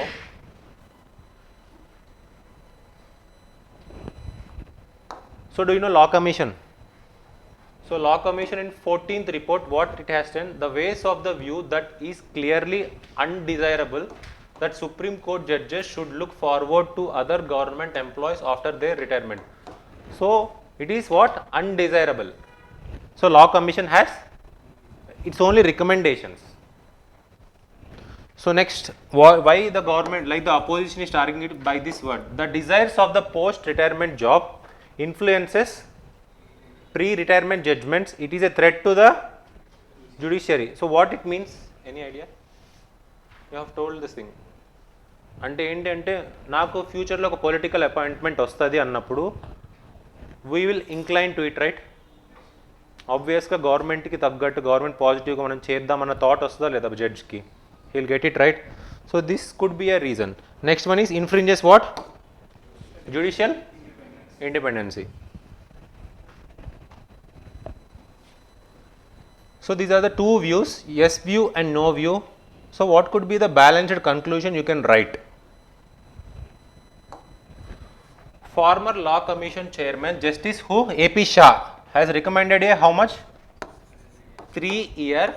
A: so do you know Law Commission? So Law Commission in 14th report, what it has done, the ways of the view that is clearly undesirable that Supreme Court judges should look forward to other government employees after their retirement. So it is what? Undesirable. So Law Commission has its only recommendations. So next, why the government, like the opposition is targeting it by this word, the desires of the post-retirement job influences pre-retirement judgments. It is a threat to the judiciary. So what it means? Any idea? You have told this thing. అంటే ఏంటంటే నాకు ఫ్యూచర్లో ఒక political appointment వస్తుంది అన్నప్పుడు we will incline to it, right? ఆబ్వియస్గా గవర్నమెంట్కి తగ్గట్టు గవర్నమెంట్ పాజిటివ్గా మనం చేద్దామన్న థాట్ వస్తుందా లేదా జడ్జ్కి? he'll get it, right? So this could be a reason. Next one is infringes what? Judicial independency. So these are the two views, yes view and no view. So what could be the balanced conclusion you can write? Former Law Commission Chairman Justice who? AP Shah has recommended a how much? 3-year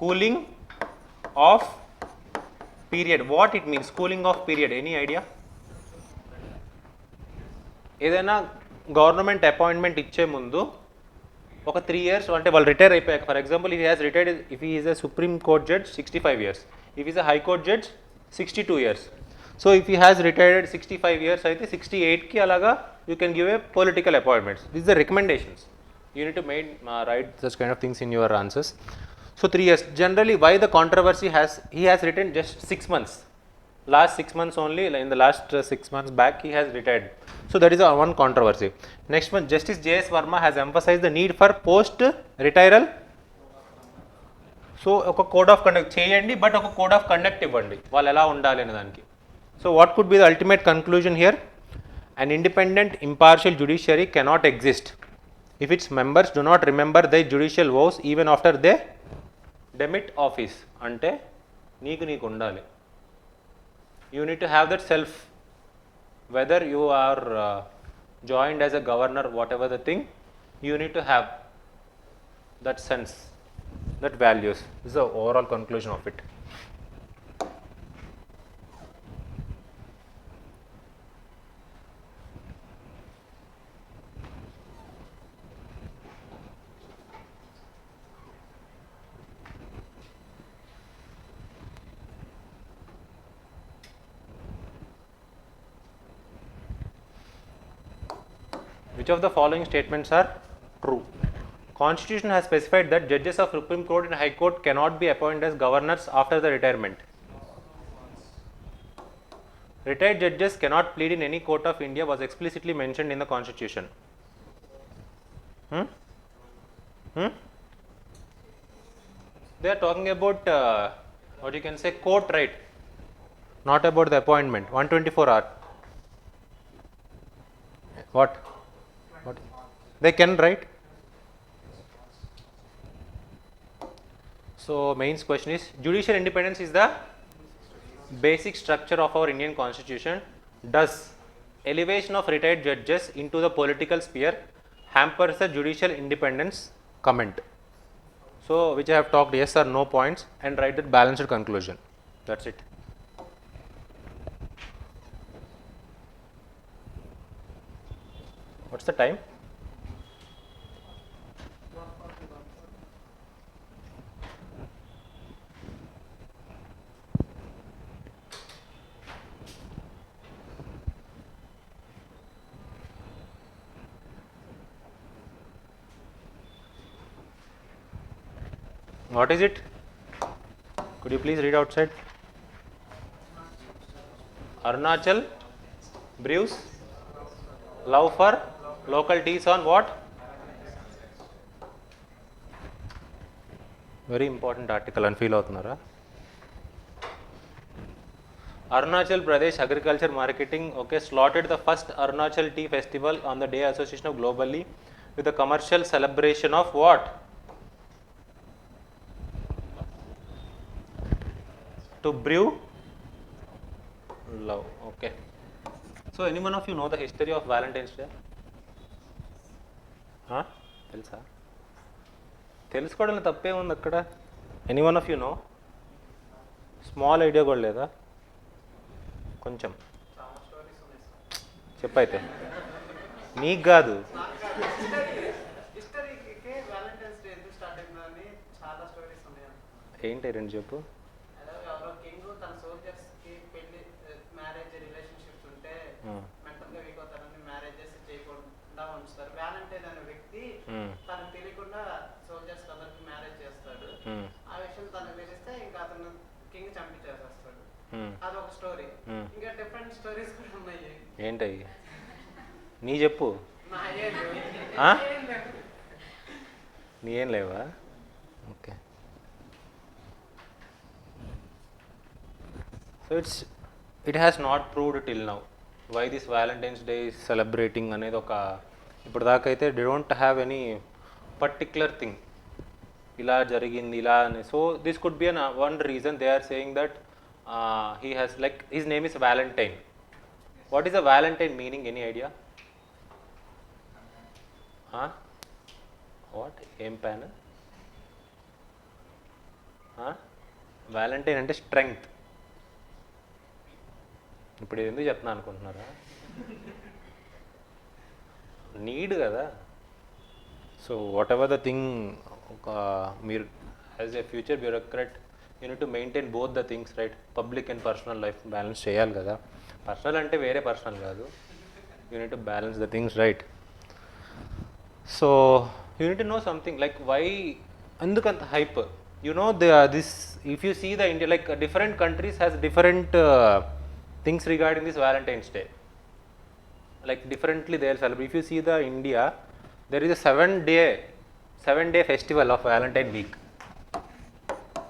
A: cooling off period. What it means, cooling off period? Any idea? ఏదైనా government appointment ఇచ్చే ముందు ఒక 3 years అంటే వాళ్ళు retire అయిపోయాక, for example if he has retired, if he is a supreme court judge 65 years, if is a high court judge 62 years. So if he has retired 65 years అయితే 68కి అలాగా you can give a political appointments. This the recommendations. You need to write such kind of things in your answers. So 3 years. Generally, why the controversy he has written just 6 months. Last 6 months only, in the last 6 months back, he has retired. So that is one controversy. Next one, Justice J.S. Verma has emphasized the need for post-retiral. So ఒక code of conduct చేయండి, but ఒక code of conduct ఇవ్వండి వాళ్ళు ఎలా ఉండాలి అనే దానికి. So what could be the ultimate conclusion here? An independent impartial judiciary cannot exist if its members do not remember their judicial vows even after they demit office. అంటే నీకు ఉండాలి. You need to have that self, whether you are joined as a governor, whatever the thing, you need to have that sense, that values. This is the overall conclusion of it. Which of the following statements are true? Constitution has specified that judges of Supreme Court and High Court cannot be appointed as governors after the retirement. Retired judges cannot plead in any court of India was explicitly mentioned in the Constitution. They are talking about what you can say court right, not about the appointment. 124R. What? They can, right? So main question is, judicial independence is the basic structure of our Indian Constitution. Does elevation of retired judges into the political sphere hampers the judicial independence? Comment. So which I have talked yes or no points and write that balanced conclusion. That's it. What's the time? What is it? Could you please read outside? Arunachal brews love for local teas on what? Very important article and feel avutunnara. Arunachal Pradesh Agriculture Marketing slotted the first Arunachal Tea Festival on the Day Association of Globally with a commercial celebration of what? To brew love. Okay. So anyone of you know the history of Valentine's Day? తెలుసా? తెలుసుకోవడంలో తప్పే ఉంది అక్కడ. Any one of you know? Small idea కూడా లేదా? కొంచెం చెప్పైతే. నీకు కాదు. ఏంటి రెండు చెప్పు. ఏంటవి? నీ చెప్పు. నీ ఏం లేవా? Okay. So it has not proved till now why this Valentine's Day is celebrating అనేది ఒక ఇప్పుడు దాకా అయితే they don't have any particular thing ఇలా జరిగింది ఇలా అని. So this could be one reason they are saying that he has like his name is Valentine. What is a Valentine meaning? Any idea? What? ఏం pan? Valentine అంటే strength. ఇప్పుడు ఇది ఎందుకు చెప్తున్నా అనుకుంటున్నారా? నీడ్ కదా. So what ever the thing ఒక మీరు as a future bureaucrat You need to maintain both the things, right? Public and personal life balance చేయాలి కదా. పర్సనల్ అంటే వేరే పర్సనల్ కాదు. You need to balance the things, right? So you need to know something like why ఎందుకంత hype. You know this, if you see the India, like different countries has different things regarding this Valentine's Day. Like differently they are celebrate. If you see the India, there is a 7-day festival of Valentine week.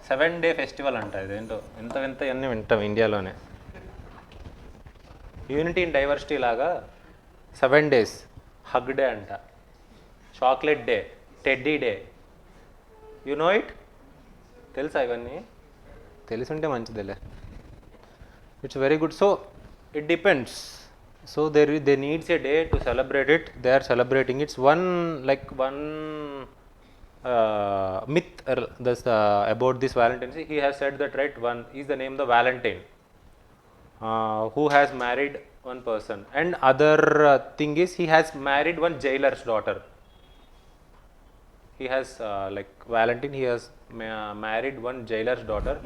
A: 7-day festival అంట ఇదేంటో ఎంత అన్నీ వింటాం ఇండియాలోనే. Unity in diversity లాగా 7 days hug day అంట, chocolate day, teddy day. You know it? తెలుసా ఇవన్నీ? తెలుసుంటే మంచిదేలే. It's very good. So it depends. So they needs a day to celebrate it. They are celebrating. It's one myth about this Valentine's Day. He has said that, right? One is the name the Valentine, who has married one person, and other thing is he has married one jailer's daughter. He has like Valentine. He has married one jailer's daughter.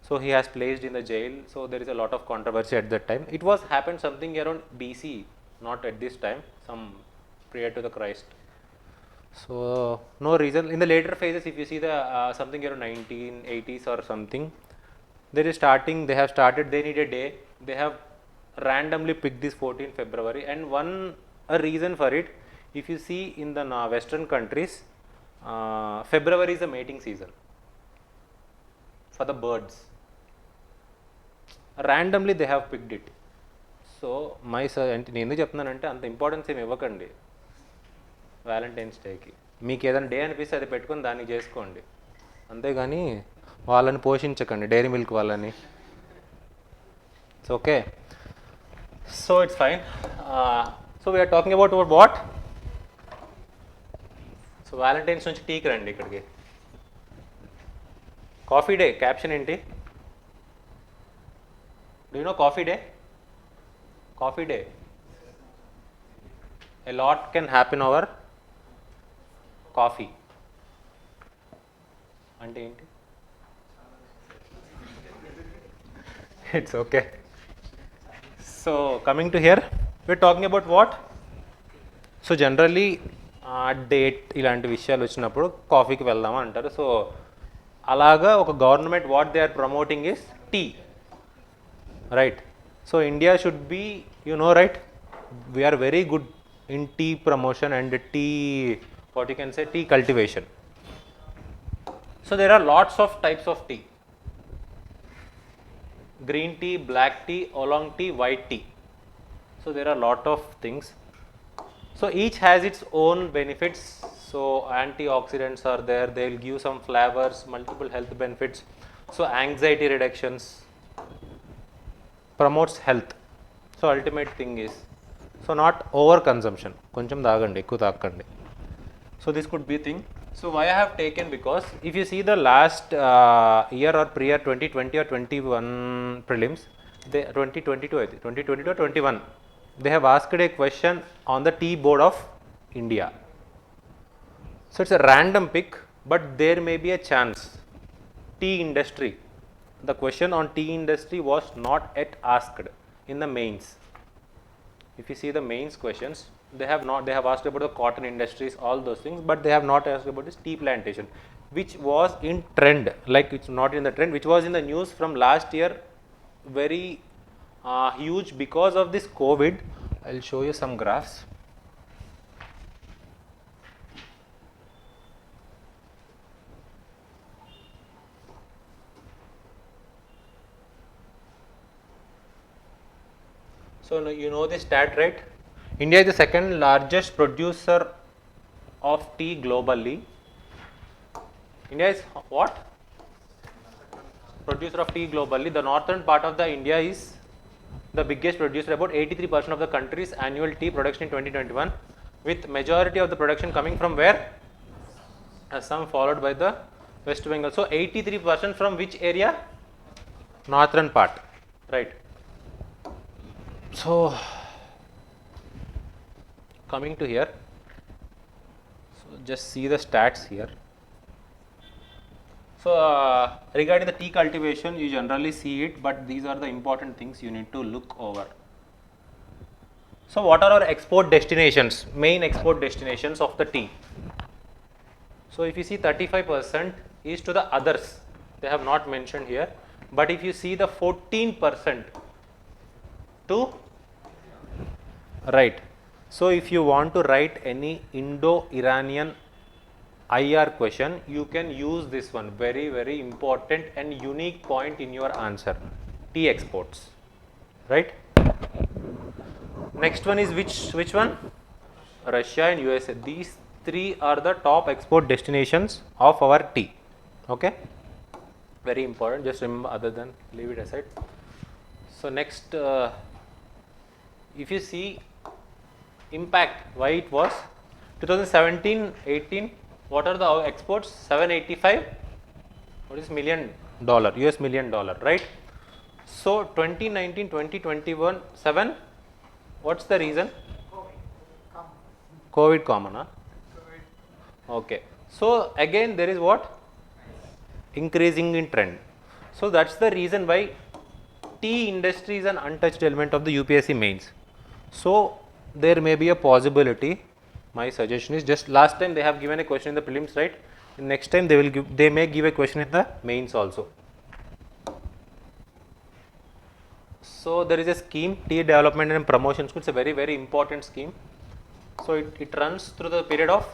A: So he has placed in the jail. So there is a lot of controversy at that time. It was happened something around BC, not at this time, some prior to the Christ. So no reason. In the later phases, if you see the something around 1980s or something, they have started, they need a day. They have randomly picked this 14th February, and a reason for it, if you see in the Western countries, February is the mating season for the birds. Randomly they have picked it. So my sir, నేను ఎందుకు చెప్తున్నానంటే అంత importance ఏమి ఇవ్వకండి Valentine's డేకి. మీకు ఏదైనా day అనిపిస్తే అది పెట్టుకొని దాన్ని చేసుకోండి, అంతేగాని వాళ్ళని పోషించకండి, డైరీ మిల్క్ వాళ్ళని. It's okay. So it's fine. So we are talking about what? So valentine's నుంచి టీకి రండి ఇక్కడికి. కాఫీ డే క్యాప్షన్ ఏంటి? Do you know coffee day? Coffee day. A lot can happen over coffee. అంటే ఏంటి? It's okay. So coming to here, we're talking about what? So generally date ఇలాంటి విషయాలు వచ్చినప్పుడు కాఫీకి వెళ్దామా అంటారు. సో అలాగా ఒక government what they are promoting is tea. Right. So India should be, you know, right? We are very good in tea promotion and tea, what you can say, tea cultivation. So there are lots of types of tea. Green tea, black tea, oolong tea, white tea. So there are lot of things. So each has its own benefits. So antioxidants are there. They will give some flavors, multiple health benefits. So anxiety reductions. Promotes health. So ultimate thing is, so not over consumption. Koncham తాగండి, ఎక్కువ తాగండి. So this could be thing. So why I have taken, because if you see the last year or prior 2020 or 21 prelims, 2022 I think, 2022 or 21, they have asked a question on the tea board of India. So it's a random pick, but there may be a chance. Tea industry. The question on tea industry was not yet asked in the mains. If you see the mains questions, they have asked about the cotton industries, all those things, but they have not asked about this tea plantation, which was in trend, like it's not in the trend, which was in the news from last year, very huge because of this COVID. I'll show you some graphs. So you know this stat, right? India is the second largest producer of tea globally. India is what? Producer of tea globally. The northern part of the India is the biggest producer, about 83% of the country's annual tea production in 2021, with majority of the production coming from where? Assam, followed by the West Bengal. So 83% from which area? Northern part, right? So coming to here, so just see the stats here. So regarding the tea cultivation, you generally see it, but these are the important things you need to look over. So what are our export destinations, main export destinations of the tea? So if you see 35% is to the others, they have not mentioned here, but if you see the 14% to right. So if you want to write any Indo-Iranian IR question, you can use this one, very important and unique point in your answer, tea exports, right? Next one is which one? Russia and USA. These three are the top export destinations of our tea. Okay, very important. Just remember, other than leave it aside. So next, if you see impact, why it was 2017-18. What are the exports? 785. What is $1 million? US $1 million, right? So 2019-2021 7. What's the reason? COVID common, huh? Okay. So again there is what? Increasing in trend. So that's the reason why tea industry is an untouched element of the UPSC mains. So there may be a possibility. My suggestion is, just last time they have given a question in the prelims, right? Next time they may give a question in the mains also. So there is a scheme, tea development and promotion school. It's a very important scheme. So it runs through the period of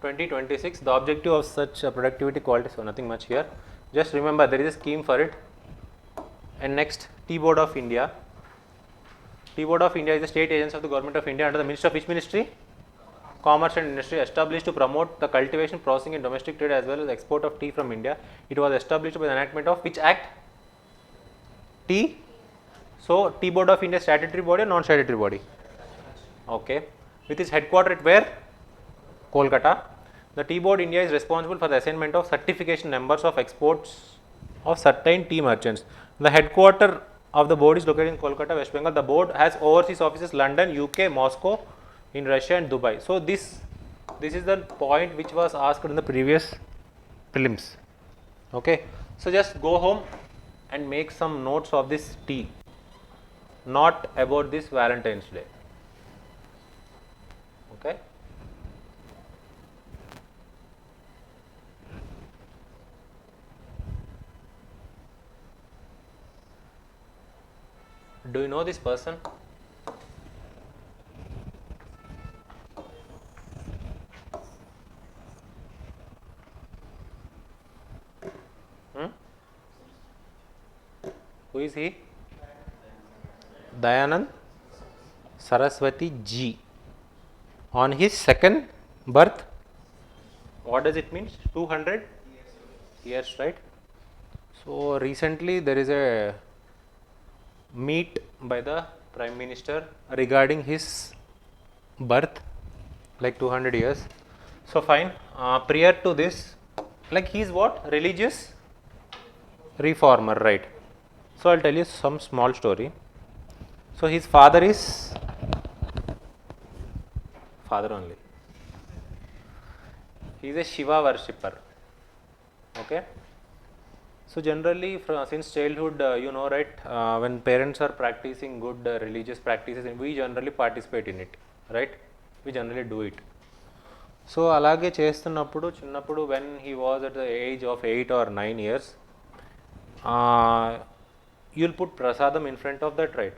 A: 2026. The objective of such productivity quality, so nothing much here. Just remember there is a scheme for it. And next, Tea Board of India. Tea Board of India is the state agency of the Government of India under the Ministry of which ministry? Commerce and Industry, established to promote the cultivation, processing and domestic trade as well as export of tea from India. It was established by the enactment of which act? Tea. So Tea Board of India statutory body or non-statutory body? Okay. With its headquarters at where? Kolkata. The Tea Board India is responsible for the assignment of certification numbers of exports of certain tea merchants. The headquarters of the board is located in Kolkata, West Bengal. The board has overseas offices London, UK, Moscow, in Russia and Dubai. So this is the point which was asked in the previous prelims. Okay. So just go home and make some notes of this tea, not about this Valentine's Day. Okay. Do you know this person? Who is he? Dayanand Saraswati Ji. On his second birth, what does it mean? 200 years, right? So recently there is a meet by the Prime Minister regarding his birth, like 200 years. So fine. Prior to this, like he is what? Religious reformer, right? So I'll tell you some small story. So his father is father only. He is a Shiva worshipper. Okay. So generally, since childhood, you know, right? When parents are practicing good religious practices, we generally participate in it, right? We generally do it. So అలాగే చేస్తున్నప్పుడు చిన్నప్పుడు when he was at the age of 8 or 9 years, you'll put prasadam in front of that, right?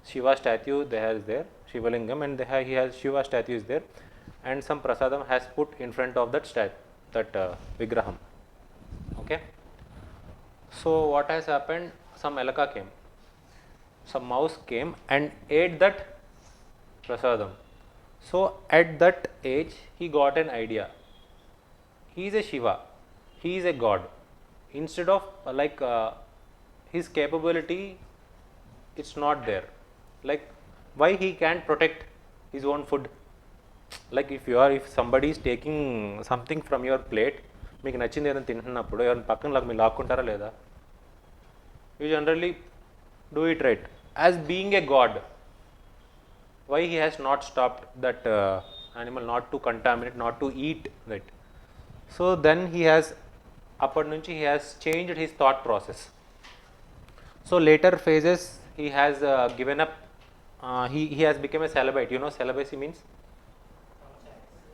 A: Shiva statue there is there, Shivalingam, and he has Shiva statue is there, and some prasadam has put in front of that vigraham. Okay. So what has happened? Some elaka came, some mouse came and ate that prasadam. So at that age he got an idea. He is a Shiva, he is a god. Instead of his capability, it's not there. Like, why he can't protect his own food? Like if somebody is taking something from your plate, మీకు నచ్చింది ఏదైనా తింటున్నప్పుడు ఎవరైనా పక్కన మీరు లాక్కుంటారా లేదా? You generally do it, right? As being a god, why he has not stopped that animal not to contaminate, not to eat, right? So then he has అప్పటి నుంచి he has changed his thought process. So later phases he has given up, he has become a celibate. You know celibacy means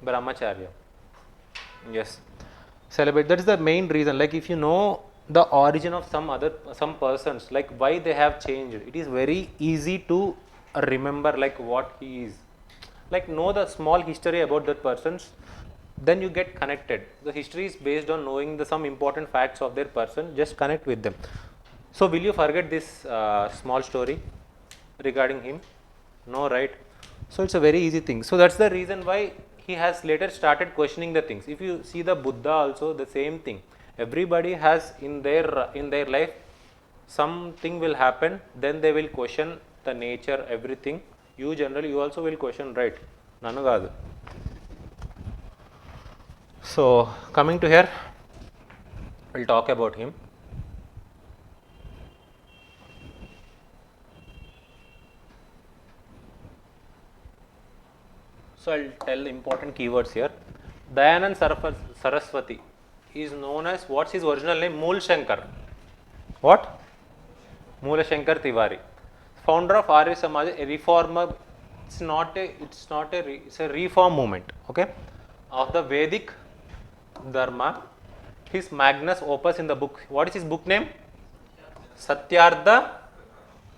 A: brahmacharya. Yes, celibate. That is the main reason. Like if you know the origin of some persons, like why they have changed, it is very easy to remember like what he is. Like know the small history about that persons, then you get connected. The history is based on knowing some important facts of their person. Just connect with them. So will you forget this small story regarding him? No, right? So it's a very easy thing. So that's the reason why he has later started questioning the things. If you see the Buddha also, the same thing. Everybody has in their life something will happen, then they will question the nature, everything. You generally you also will question, right? Nanu kaadu. So coming to here, we'll talk about him. So I'll tell important keywords here. Dayanand Saraswati is known as, what's his original name? Mool Shankar. What? Moola Shankar Tiwari. Founder of Arya Samaj, a reformer. It's a reform movement, okay, of the Vedic Dharma. His magnus opus in the book, what is his book name? Satyartha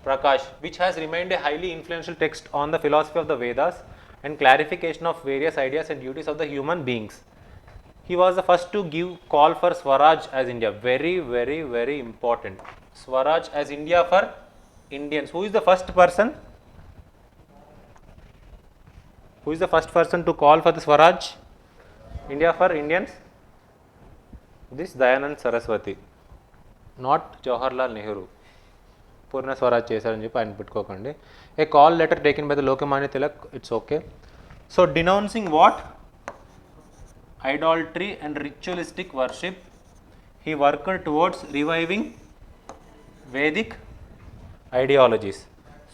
A: Prakash, which has remained a highly influential text on the philosophy of the Vedas and clarification of various ideas and duties of the human beings. He was the first to give call for Swaraj as India. Very, very, very important. Swaraj as India for Indians. Who is the first person? Who is the first person to call for the Swaraj? India for Indians? This Dayanand Saraswati. Not Jawaharlal Nehru. పూర్ణ స్వరాజ్ చేశారని చెప్పి ఆయన పెట్టుకోకండి. A call letter taken by the Lokmanya Tilak, it's okay. So denouncing what? Idolatry and ritualistic worship. He worked towards reviving Vedic ideologies.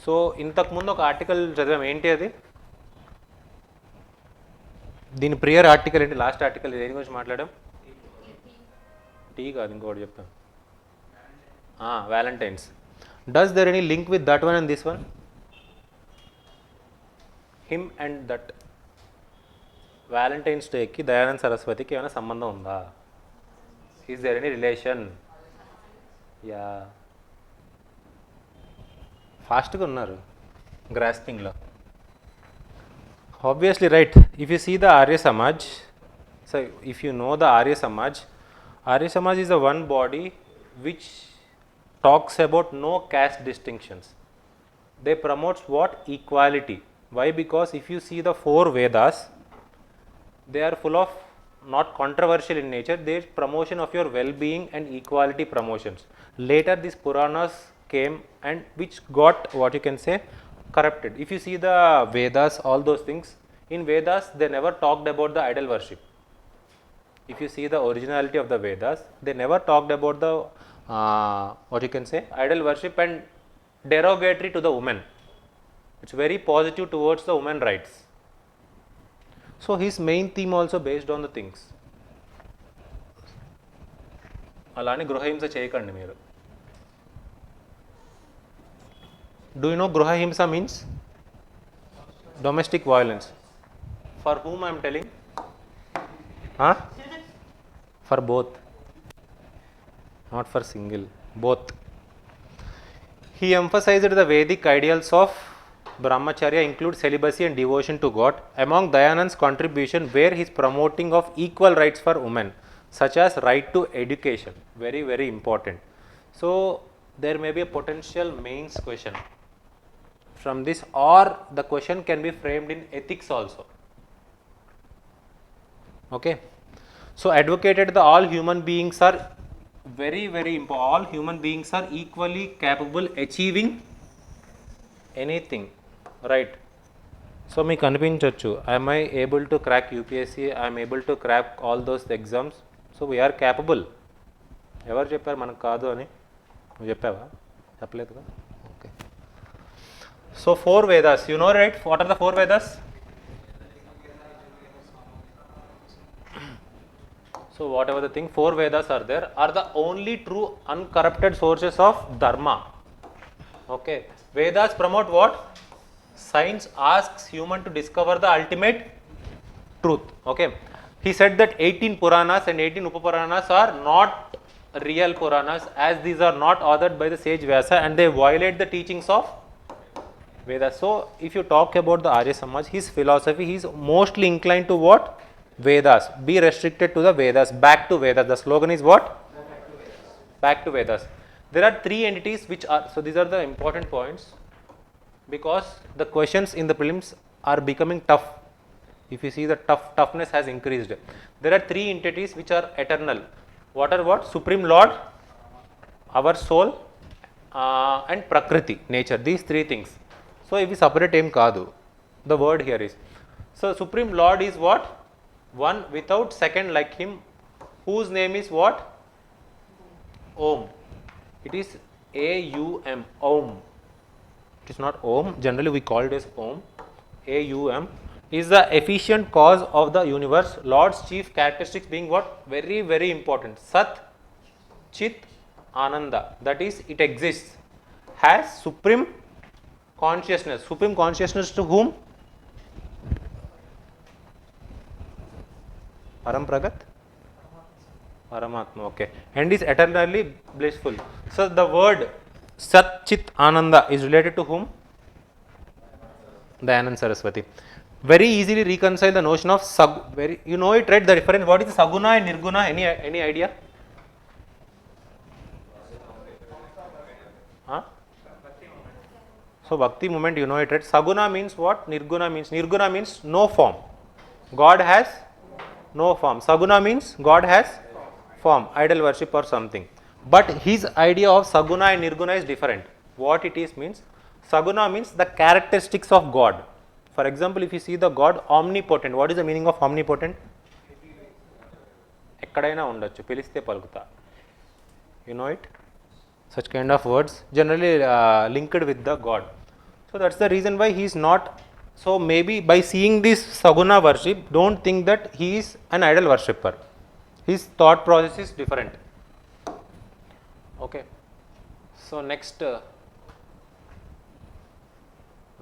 A: So ఇంతకుముందు ఒక article చదివాం, ఏంటి అది? దీని ప్రియర్ ఆర్టికల్ ఏంటి? లాస్ట్ ఆర్టికల్ దేని గురించి మాట్లాడాం? టీ కాదు, ఇంకోటి చెప్తాను. Valentine's. Does there any link with that one and this one? Him and that. Valentine's Day ki Dayanand Saraswati ki ఏమైనా సంబంధం ఉందా? Is there any relation? Yeah. ఫాస్ట్గా ఉన్నారు గ్రాస్పింగ్లో. Obviously right. If you see the Arya Samaj, so if you know the Arya Samaj is the one body which talks about no caste distinctions. They promotes what? Equality. Why? Because if you see the 4 Vedas, they are full of not controversial in nature. They promotion of your well-being and equality promotions. Later these Puranas came and which got, what you can say, corrupted. If you see the Vedas, all those things, in Vedas they never talked about the idol worship. If you see the originality of the Vedas, they never talked about the what you can say, idol worship and derogatory to the women. It's very positive towards the women rights. So his main theme also based on the things. అలానే గృహహింస చేయకండి మీరు. Do you know గృహహింస means? Domestic violence. For whom I am telling? For both. Not for single, both. He emphasized the Vedic ideals of Brahmacharya include celibacy and devotion to God. Among Dayanand's contribution were his promoting of equal rights for women, such as right to education. Very, very important. So there may be a potential mains question from this, or the question can be framed in ethics also. Okay. So advocated that all human beings are very, very important. All human beings are equally capable achieving anything, right? So మీకు అనిపించవచ్చు, am I able to crack UPSC? I am able to crack all those exams. So we are capable. ఎవరు చెప్పారు మనకు కాదు అని? నువ్వు చెప్పావా? చెప్పలేదుగా. Okay. So 4 Vedas, you know, right? What are the 4 Vedas? So whatever the thing, 4 Vedas are there, are the only true uncorrupted sources of Dharma. Okay. Vedas promote what? Science asks human to discover the ultimate truth. Okay. He said that 18 Puranas and 18 Upapuranas are not real Puranas, as these are not authored by the sage Vyasa and they violate the teachings of Vedas. So if you talk about the Arya Samaj, his philosophy, he is mostly inclined to what? Vedas. Be restricted to the Vedas. Back to Vedas. The slogan is what? Back to Vedas. There are 3 entities which are, so these are the important points, because the questions in the prelims are becoming tough. If you see the toughness has increased. There are 3 entities which are eternal. What are what? Supreme Lord, our soul, and Prakriti, nature. These 3 things. So if we separate him kadu, the word here is. So Supreme Lord is what? One without second like him, whose name is what? Om. It is A-U-M, Om. It is not Om, generally we call it as Om. A-U-M is the efficient cause of the universe. Lord's chief characteristics being what? Very, very important. Sat, Chit, Ananda. That is, it exists. Has supreme consciousness. Supreme consciousness to whom? Param Pragat? Paramatma, okay. And is eternally blissful. So the word Sat Chit Ananda is related to whom? Dayanand Saraswati. Very easily reconcile the notion of you know it, right? The difference. What is Saguna and Nirguna? Any idea? Huh? So Bhakti movement, you know it, right? Saguna means what? Nirguna means no form. God has no form. Saguna means God has form, idol worship or something. But his idea of Saguna and Nirguna is different. What it is means, Saguna means the characteristics of God. For example, if you see the God omnipotent, what is the meaning of omnipotent? Ekkadaina undachu, piliste palkuta. You know it? Such kind of words generally linked with the God. So that's the reason why he is not. So maybe by seeing this Saguna worship, don't think that he is an idol worshipper. His thought process is different. Okay. So next,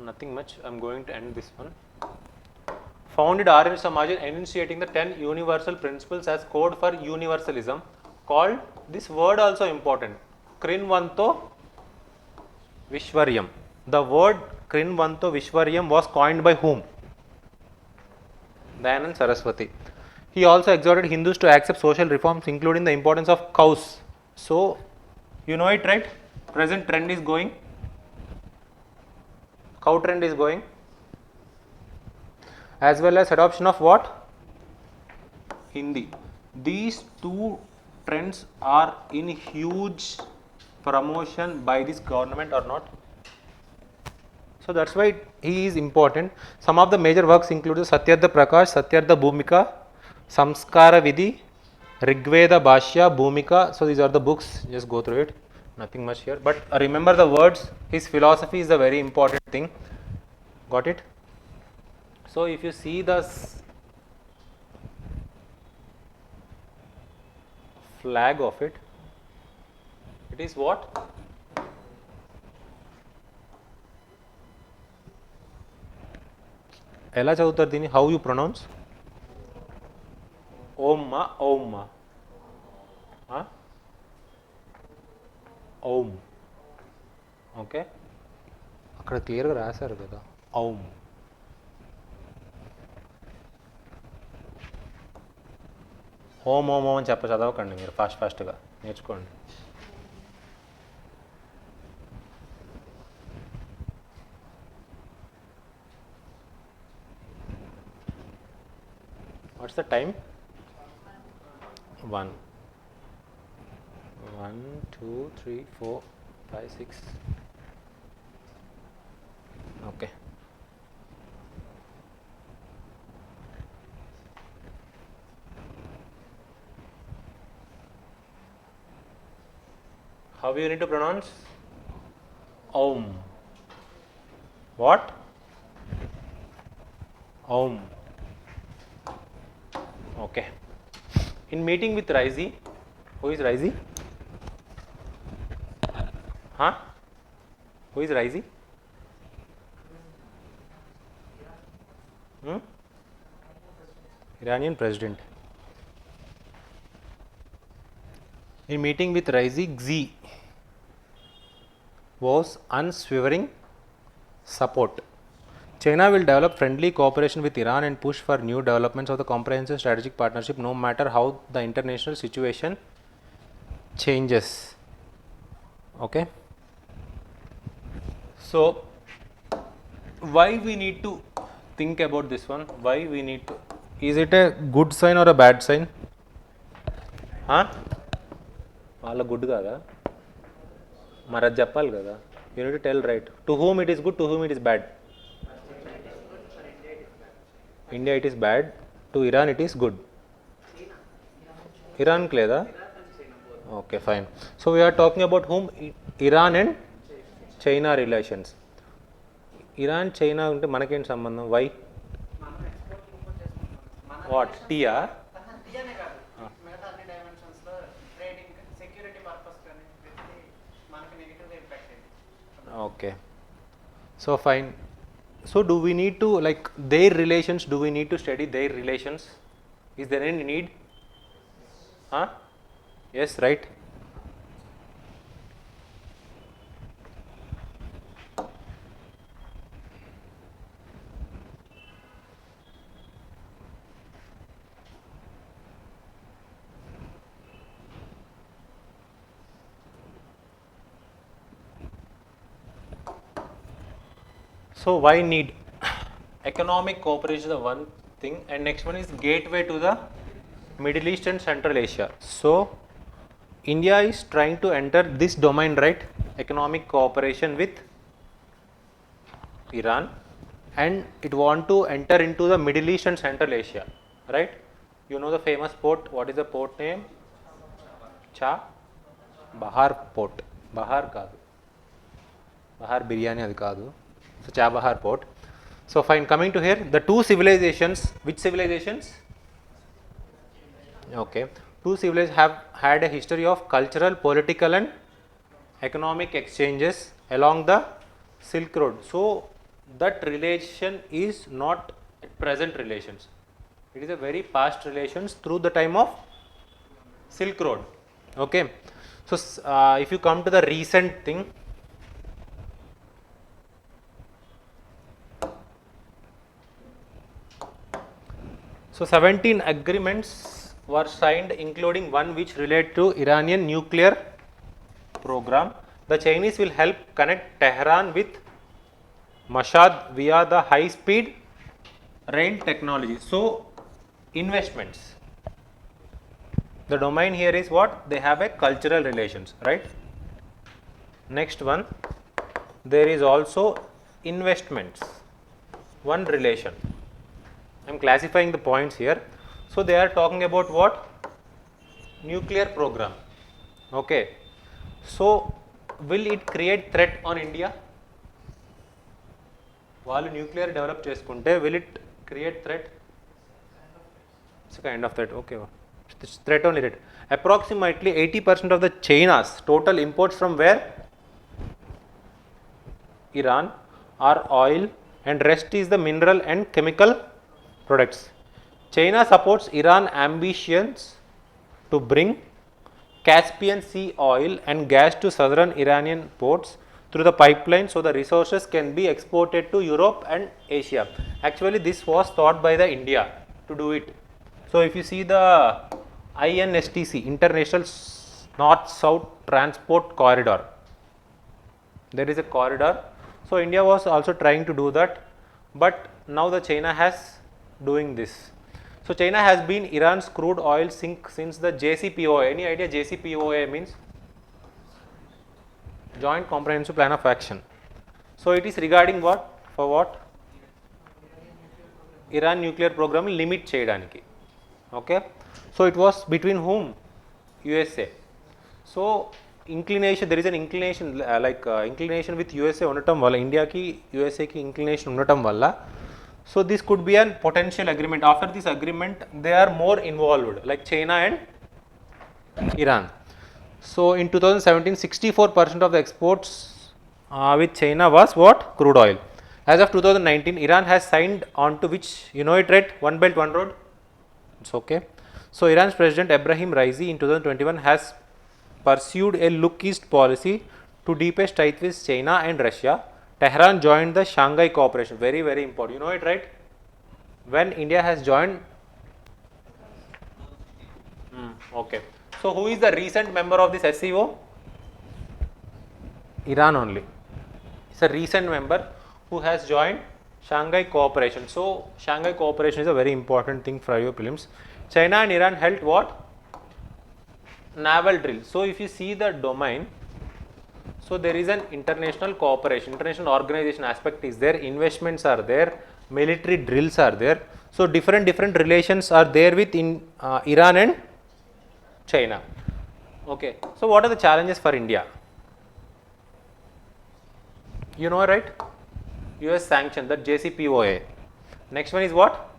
A: nothing much. I am going to end this one. Founded Aryan Samaj enunciating the 10 universal principles as code for universalism. Called, this word also important, Krinvanto Vishwaryam. The word Krinvanto Vishwaryam was coined by whom? Dayanand Saraswati. He also exhorted Hindus to accept social reforms, including the importance of cows. So, you know it, right? Present trend is going. Cow trend is going. As well as adoption of what? Hindi. These 2 trends are in huge promotion by this government or not. So that's why he is important. Some of the major works include Satyartha Prakash, Satyartha Bhumika, Samskara Vidhi, Rigveda Bhashya, Bhumika. So these are the books, just go through it. Nothing much here. But remember the words, his philosophy is a very important thing. Got it? So if you see the flag of it, it is what? ఎలా చదువుతారు దీన్ని? How you pronounce? ఓమ్మా ఓమ్మా Om. Okay, అక్కడ క్లియర్గా రాశారు కదా ఓం. ఓం ఓం ఓం అని చదవకండి మీరు, ఫాస్ట్గా నేర్చుకోండి. What's the time? 1, 2, 3, 4, 5, 6. Okay. How you need to pronounce? Om. What? Om. Okay. In meeting with Raisi, who is Raisi? Huh? Who is Raisi? Iranian president. In meeting with Raisi, Xi was unswerving support. China will develop friendly cooperation with Iran and push for new developments of the comprehensive strategic partnership no matter how the international situation changes. Okay. So, why we need to think about this one? Why we need to? Is it a good sign or a bad sign? Huh? వాళ్ళ good కాదా మరి అది చెప్పాలి కదా you need to tell right to whom it is good to whom it is bad India it is bad to Iran it is good ఇరాన్కి లేదా okay fine so we are talking about whom Iran and China relations Iran China ఉంటే మనకేంటి సంబంధం why what టీయా okay so fine so do we need to like their relations do we need to study their relations is there any need huh yes right so why need economic cooperation is the one thing and next one is gateway to the Middle East and Central Asia. So India is trying to enter this domain, right? Economic cooperation with Iran and it want to enter into the Middle East and Central Asia, right? You know the famous port, what is the port name? Bahar port. Bahar kaadu. Bahar biryani adi kaadu. So Chabahar port. So fine, coming to here, the two civilizations, which civilizations? Okay, two civilizations have had a history of cultural, political and economic exchanges along the Silk Road. So that relation is not present relations. It is a very past relations through the time of Silk Road. Okay, so if you come to the recent thing, so 17 agreements were signed including one which relate to Iranian nuclear program. The Chinese will help connect Tehran with Mashhad via the high speed rail technology. So investments. The domain here is what? They have a cultural relations, right? Next one, there is also investments, one relation. I am classifying the points here. So they are talking about what? Nuclear program. Okay. So will it create threat on India? వాళ్ళు nuclear develop చేసుకుంటే will it create threat? It's a kind of threat. Okay. It's threat only threat. Approximately 80% of the China's total imports from where? Iran are oil and rest is the mineral and chemical products. China supports Iran ambitions to bring Caspian Sea oil and gas to southern Iranian ports through the pipeline so the resources can be exported to Europe and Asia. Actually this was thought by the India to do it. So if you see the INSTC, International North-South Transport Corridor, there is a corridor. So India was also trying to do that, but now the China has doing this. So China has been Iran's crude oil sink since the JCPOA. Any idea JCPOA means? Joint Comprehensive Plan of Action. So it is regarding what? For what? Iran nuclear program limit cheyadaniki. Okay. So it was between whom? USA. So inclination, there is an inclination inclination with USA ఉండటం వల్ల ఇండియాకి యూఎస్ఏకి inclination ఉండటం వల్ల So this could be a potential agreement. After this agreement, they are more involved, like China and Iran. So in 2017, 64% of the exports with China was what? Crude oil. As of 2019, Iran has signed on to which, you know it right? One Belt, One Road. It's okay. So Iran's President Ebrahim Raisi in 2021 has pursued a look east policy to deepen ties with China and Russia. Tehran joined the Shanghai Cooperation. Very, very important. You know it right? When India has joined. Okay. So who is the recent member of this SCO? Iran only. It's a recent member who has joined Shanghai Cooperation. So Shanghai Cooperation is a very important thing for your prelims. China and Iran held what? Naval drill. So if you see the domain, so there is an international cooperation, international organization aspect is there, investments are there, military drills are there. So different relations are there with Iran and China. Okay. So what are the challenges for India? You know right? US sanction, that JCPOA. Next one is what?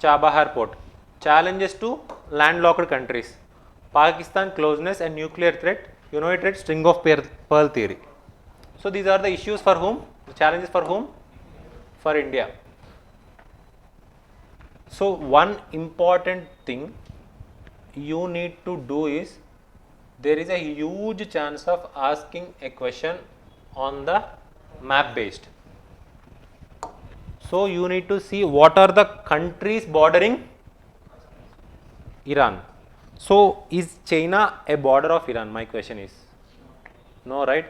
A: Chabahar port. Challenges to landlocked countries. Pakistan closeness and nuclear threat. You know it right? String of pearl theory. So these are the issues for whom? The challenges for whom? For India. So one important thing you need to do is, there is a huge chance of asking a question on the map based. So you need to see what are the countries bordering Iran. So is China a border of Iran? My question is no, right?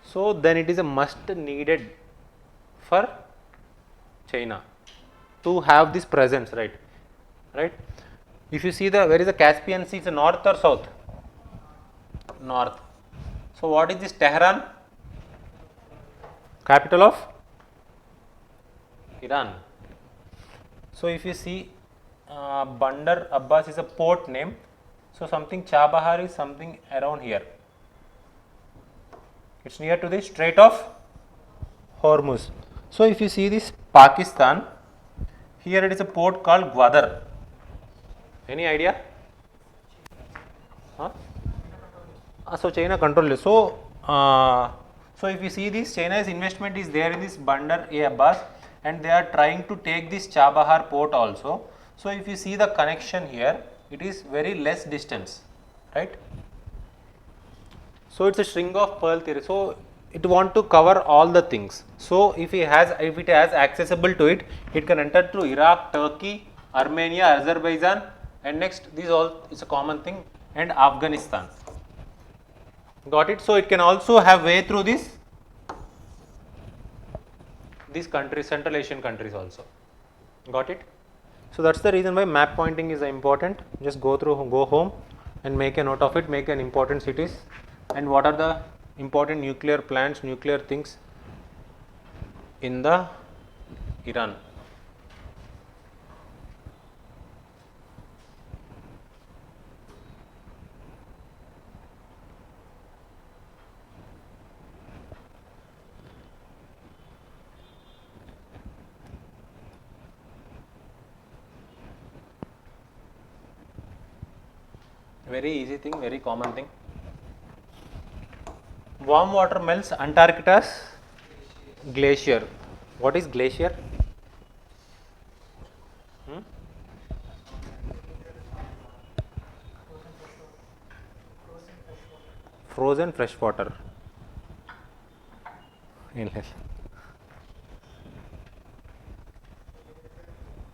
A: So then it is a must needed for China to have this presence, right? Right? If you see where is the Caspian Sea, it's north or south? North. So what is this Tehran? Capital of Iran. So if you see Bandar Abbas is a port name. So something Chabahar is something around here. It's near to the Strait of Hormuz. So if you see this Pakistan, here it is a port called Gwadar. Any idea? Huh? So China control. So if you see this, China's investment is there in this Bandar Abbas, and they are trying to take this Chabahar port also. So if you see the connection here, it is very less distance, right? So it's a string of pearl theory. So it want to cover all the things. So if it has accessible to it, it can enter through Iraq, Turkey, Armenia, Azerbaijan, and next this all is a common thing, and Afghanistan. Got it? So it can also have way through these countries, Central Asian countries also. Got it? So that's the reason why map pointing is important. Just go home and make a note of it, make an important cities, and what are the important nuclear plants, nuclear things in the Iran. Very easy thing, very common thing. Warm water melts Antarctica's glacier. What is glacier? Frozen fresh water.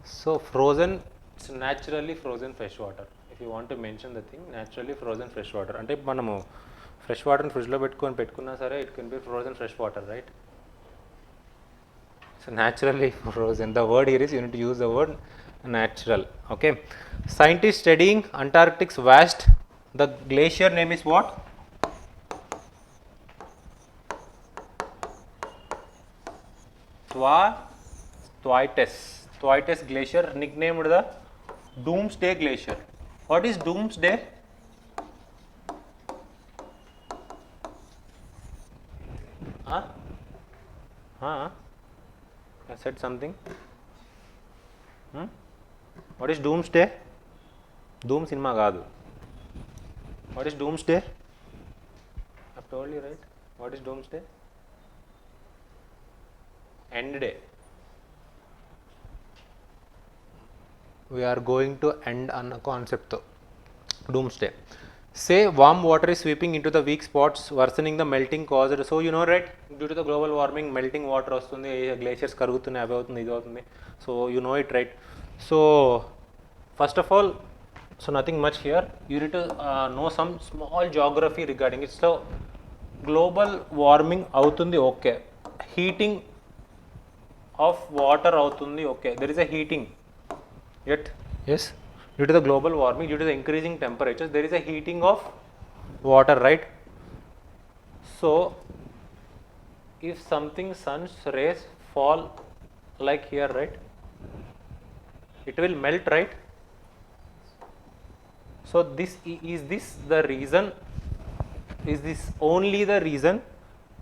A: So frozen, it's naturally frozen fresh water. If you want to mention the thing, naturally frozen fresh water. అంటే మనము fresh water fridge లో పెట్టుకున్నా సరే, it can be frozen fresh water, right? So naturally frozen. The word here is, you need to use the word natural. Okay. Scientists studying Antarctic's vast, the glacier name is what? Thwaites glacier, nicknamed the Doomsday Glacier. What is Doomsday? I said something. What is doomsday? Doom cinema gaadu. What is doomsday? I've told you, right? What is doomsday? End day. We are going to end on a concept though. Doomsday. Say warm water is sweeping into the weak spots, worsening the melting caused. So you know, right? Due to the global warming, melting water vastundi, glaciers karugutunnayi, avi avutundi, idi avutundi. So you know it, right? So first of all, so nothing much here. You need to know some small geography regarding it. So global warming avutundi, okay. Heating of water avutundi, okay. There is a heating. Yet, yes, due to the global warming, due to the increasing temperatures, there is a heating of water, right? So, if something sun's rays fall like here, right, it will melt, right? So, is this the reason? Is this only the reason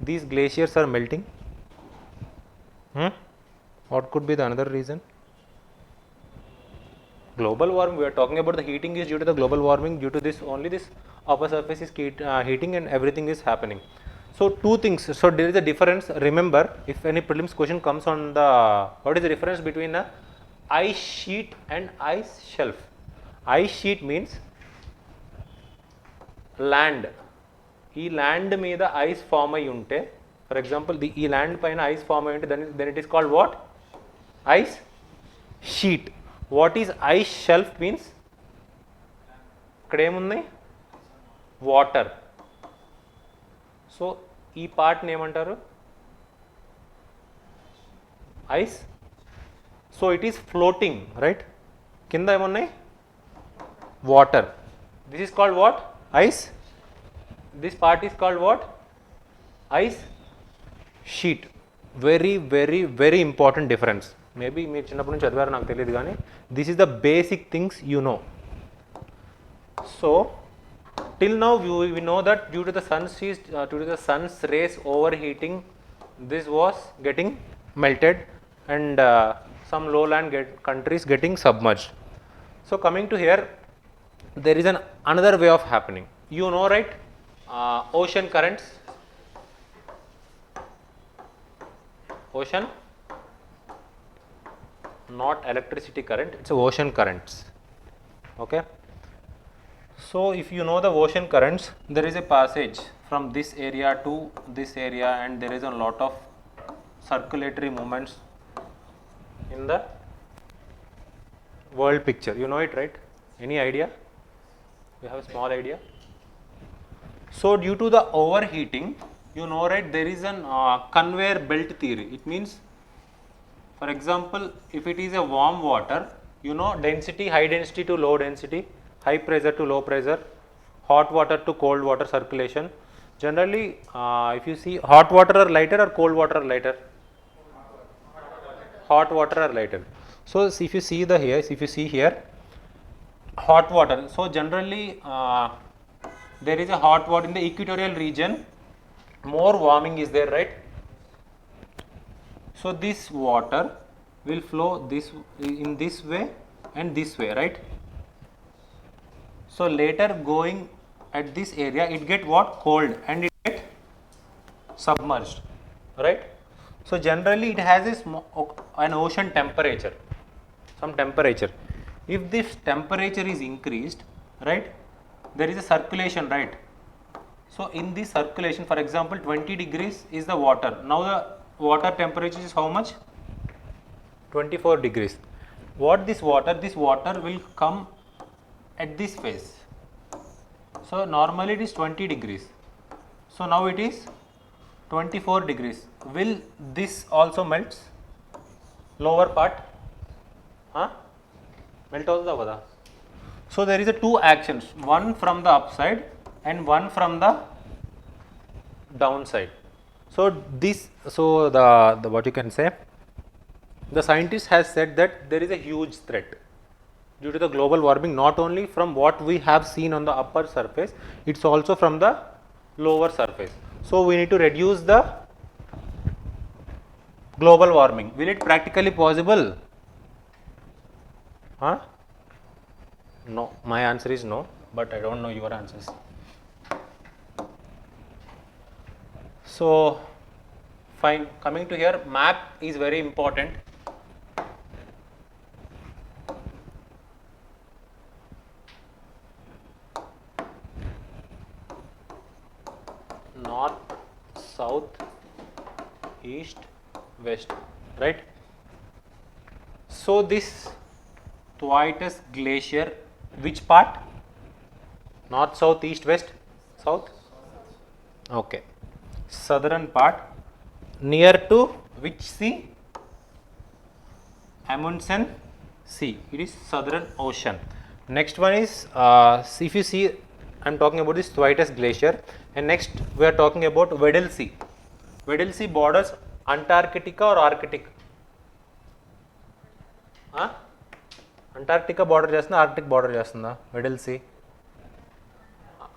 A: these glaciers are melting? What could be the another reason? Global warming, we are talking about the heating is due to the global warming, due to this only this upper surface is heating and everything is happening. So two things, so there is a difference. Remember, if any prelims question comes on the, what is the difference between a ice sheet and ice shelf? Ice sheet means land. ఈ land మీద ice form అయి ఉంటే, for example ఈ land పైన ice form అయి ఉంటే then it is called what? Ice sheet. What is ice shelf means? ఇక్కడ ఏముంది? వాటర్. సో ఈ పార్ట్ని ఏమంటారు? Ice. So it is floating, right? కింద ఏమున్నాయి? Water. This is called what? Ice. This part is called what? Ice sheet. Very, very, very important difference. Maybe మీరు చిన్నప్పటి నుంచి చదివారు నాకు తెలియదు కానీ this is the basic things you know. So till now we know that due to the sun's rays overheating, this was getting melted and some lowland countries getting submerged. So coming to here, there is another way of happening. You know, right? Ocean currents. Ocean, not electricity current, it's ocean currents. Okay. So if you know the ocean currents, there is a passage from this area to this area and there is a lot of circulatory movements in the world picture. You know it, right? Any idea? You have a small idea? So due to the overheating, you know, right, there is an conveyor belt theory. It means, for example, if it is a warm water, you know, density, high density to low density, high pressure to low pressure, hot water to cold water circulation. Generally, if you see, hot water are lighter or cold water are lighter? Hot water are lighter. So if you see here, hot water. So generally, there is a hot water in the equatorial region, more warming is there, right? So this water will flow in this way and this way, right? So later going at this area, it get what? Cold and it get submerged, right? So generally it has an ocean temperature, some temperature. If this temperature is increased, right, there is a circulation, right? So in this circulation, for example, 20 degrees is the water. Now the water temperature is how much? 24 degrees. What this water will come at this phase. So normally it is 20 degrees. So now it is 24 degrees. Will this also melts? Lower part? Melt also kada? So there is a two actions, one from the upside and one from the downside. So the what you can say, the scientist has said that there is a huge threat due to the global warming, not only from what we have seen on the upper surface, it's also from the lower surface. So we need to reduce the global warming. Will it practically possible? Huh? No, my answer is no, but I don't know your answers. So fine, coming to here, map is very important. North, south, east, west, right? So this Thwaites glacier, which part? North, south, east, west, south? Okay. Southern part, near to which sea? Amundsen Sea. It is Southern Ocean. Next one is, if you see, I am talking about this Thwaites glacier, and next we are talking about Weddell Sea. Weddell Sea borders Antarctica or Arctic? Antarctica border chestunda, Arctic border chestunda, Weddell Sea.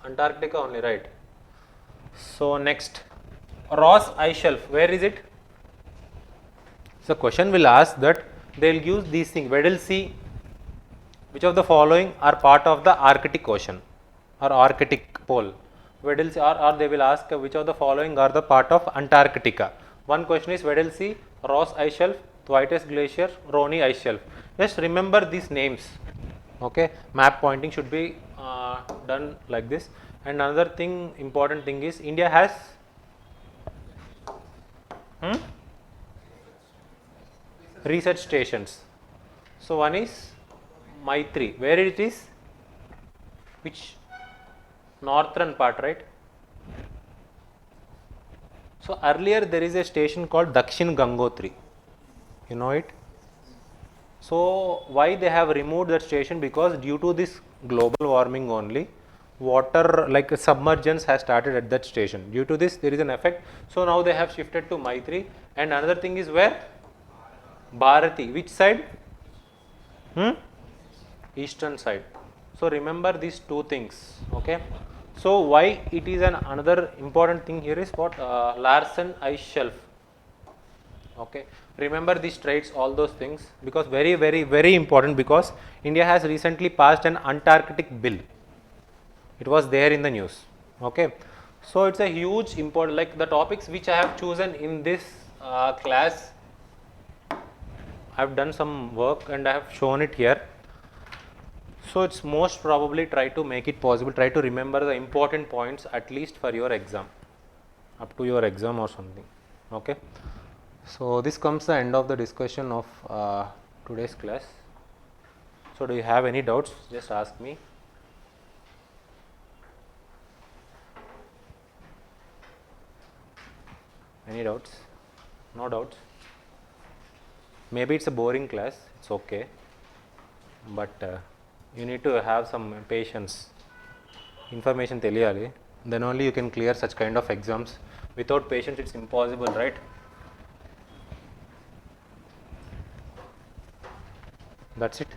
A: Antarctica only, right? So next, Ross Ice Shelf, where is it? So question will ask that they will use these things. Weddell Sea, which of the following are part of the Arctic Ocean or Arctic Pole? Weddell Sea, or they will ask which of the following are the part of Antarctica. One question is Weddell Sea, Ross Ice Shelf, Thwaites Glacier, Roney Ice Shelf. Just remember these names. Okay, map pointing should be done like this. And another thing, important thing is India has research stations. So one is Maitri. Where it is? Which? Northern part, right? So earlier there is a station called Dakshin Gangotri. You know it? So why they have removed that station? Because due to this global warming only, water like submergence has started at that station. Due to this there is an effect. So now they have shifted to Maitri. And another thing is where? Bharati. Which side? Eastern side. So remember these two things. Okay. So why it is another important thing here is what? Larsen Ice Shelf. Okay. Remember these traits, all those things, because very, very, very important, because India has recently passed an Antarctic bill. It was there in the news. Okay. So it's a huge important, like the topics which I have chosen in this class, I have done some work and I have shown it here. So it's most probably try to make it possible, try to remember the important points at least for your exam, up to your exam or something. Okay. So this comes the end of the discussion of today's class. So do you have any doubts? Just ask me. Any doubts? No doubts? Maybe it's a boring class, it's okay, but you need to have some patience. Information teliyali, then only you can clear such kind of exams. Without patience it's impossible, right? That's it.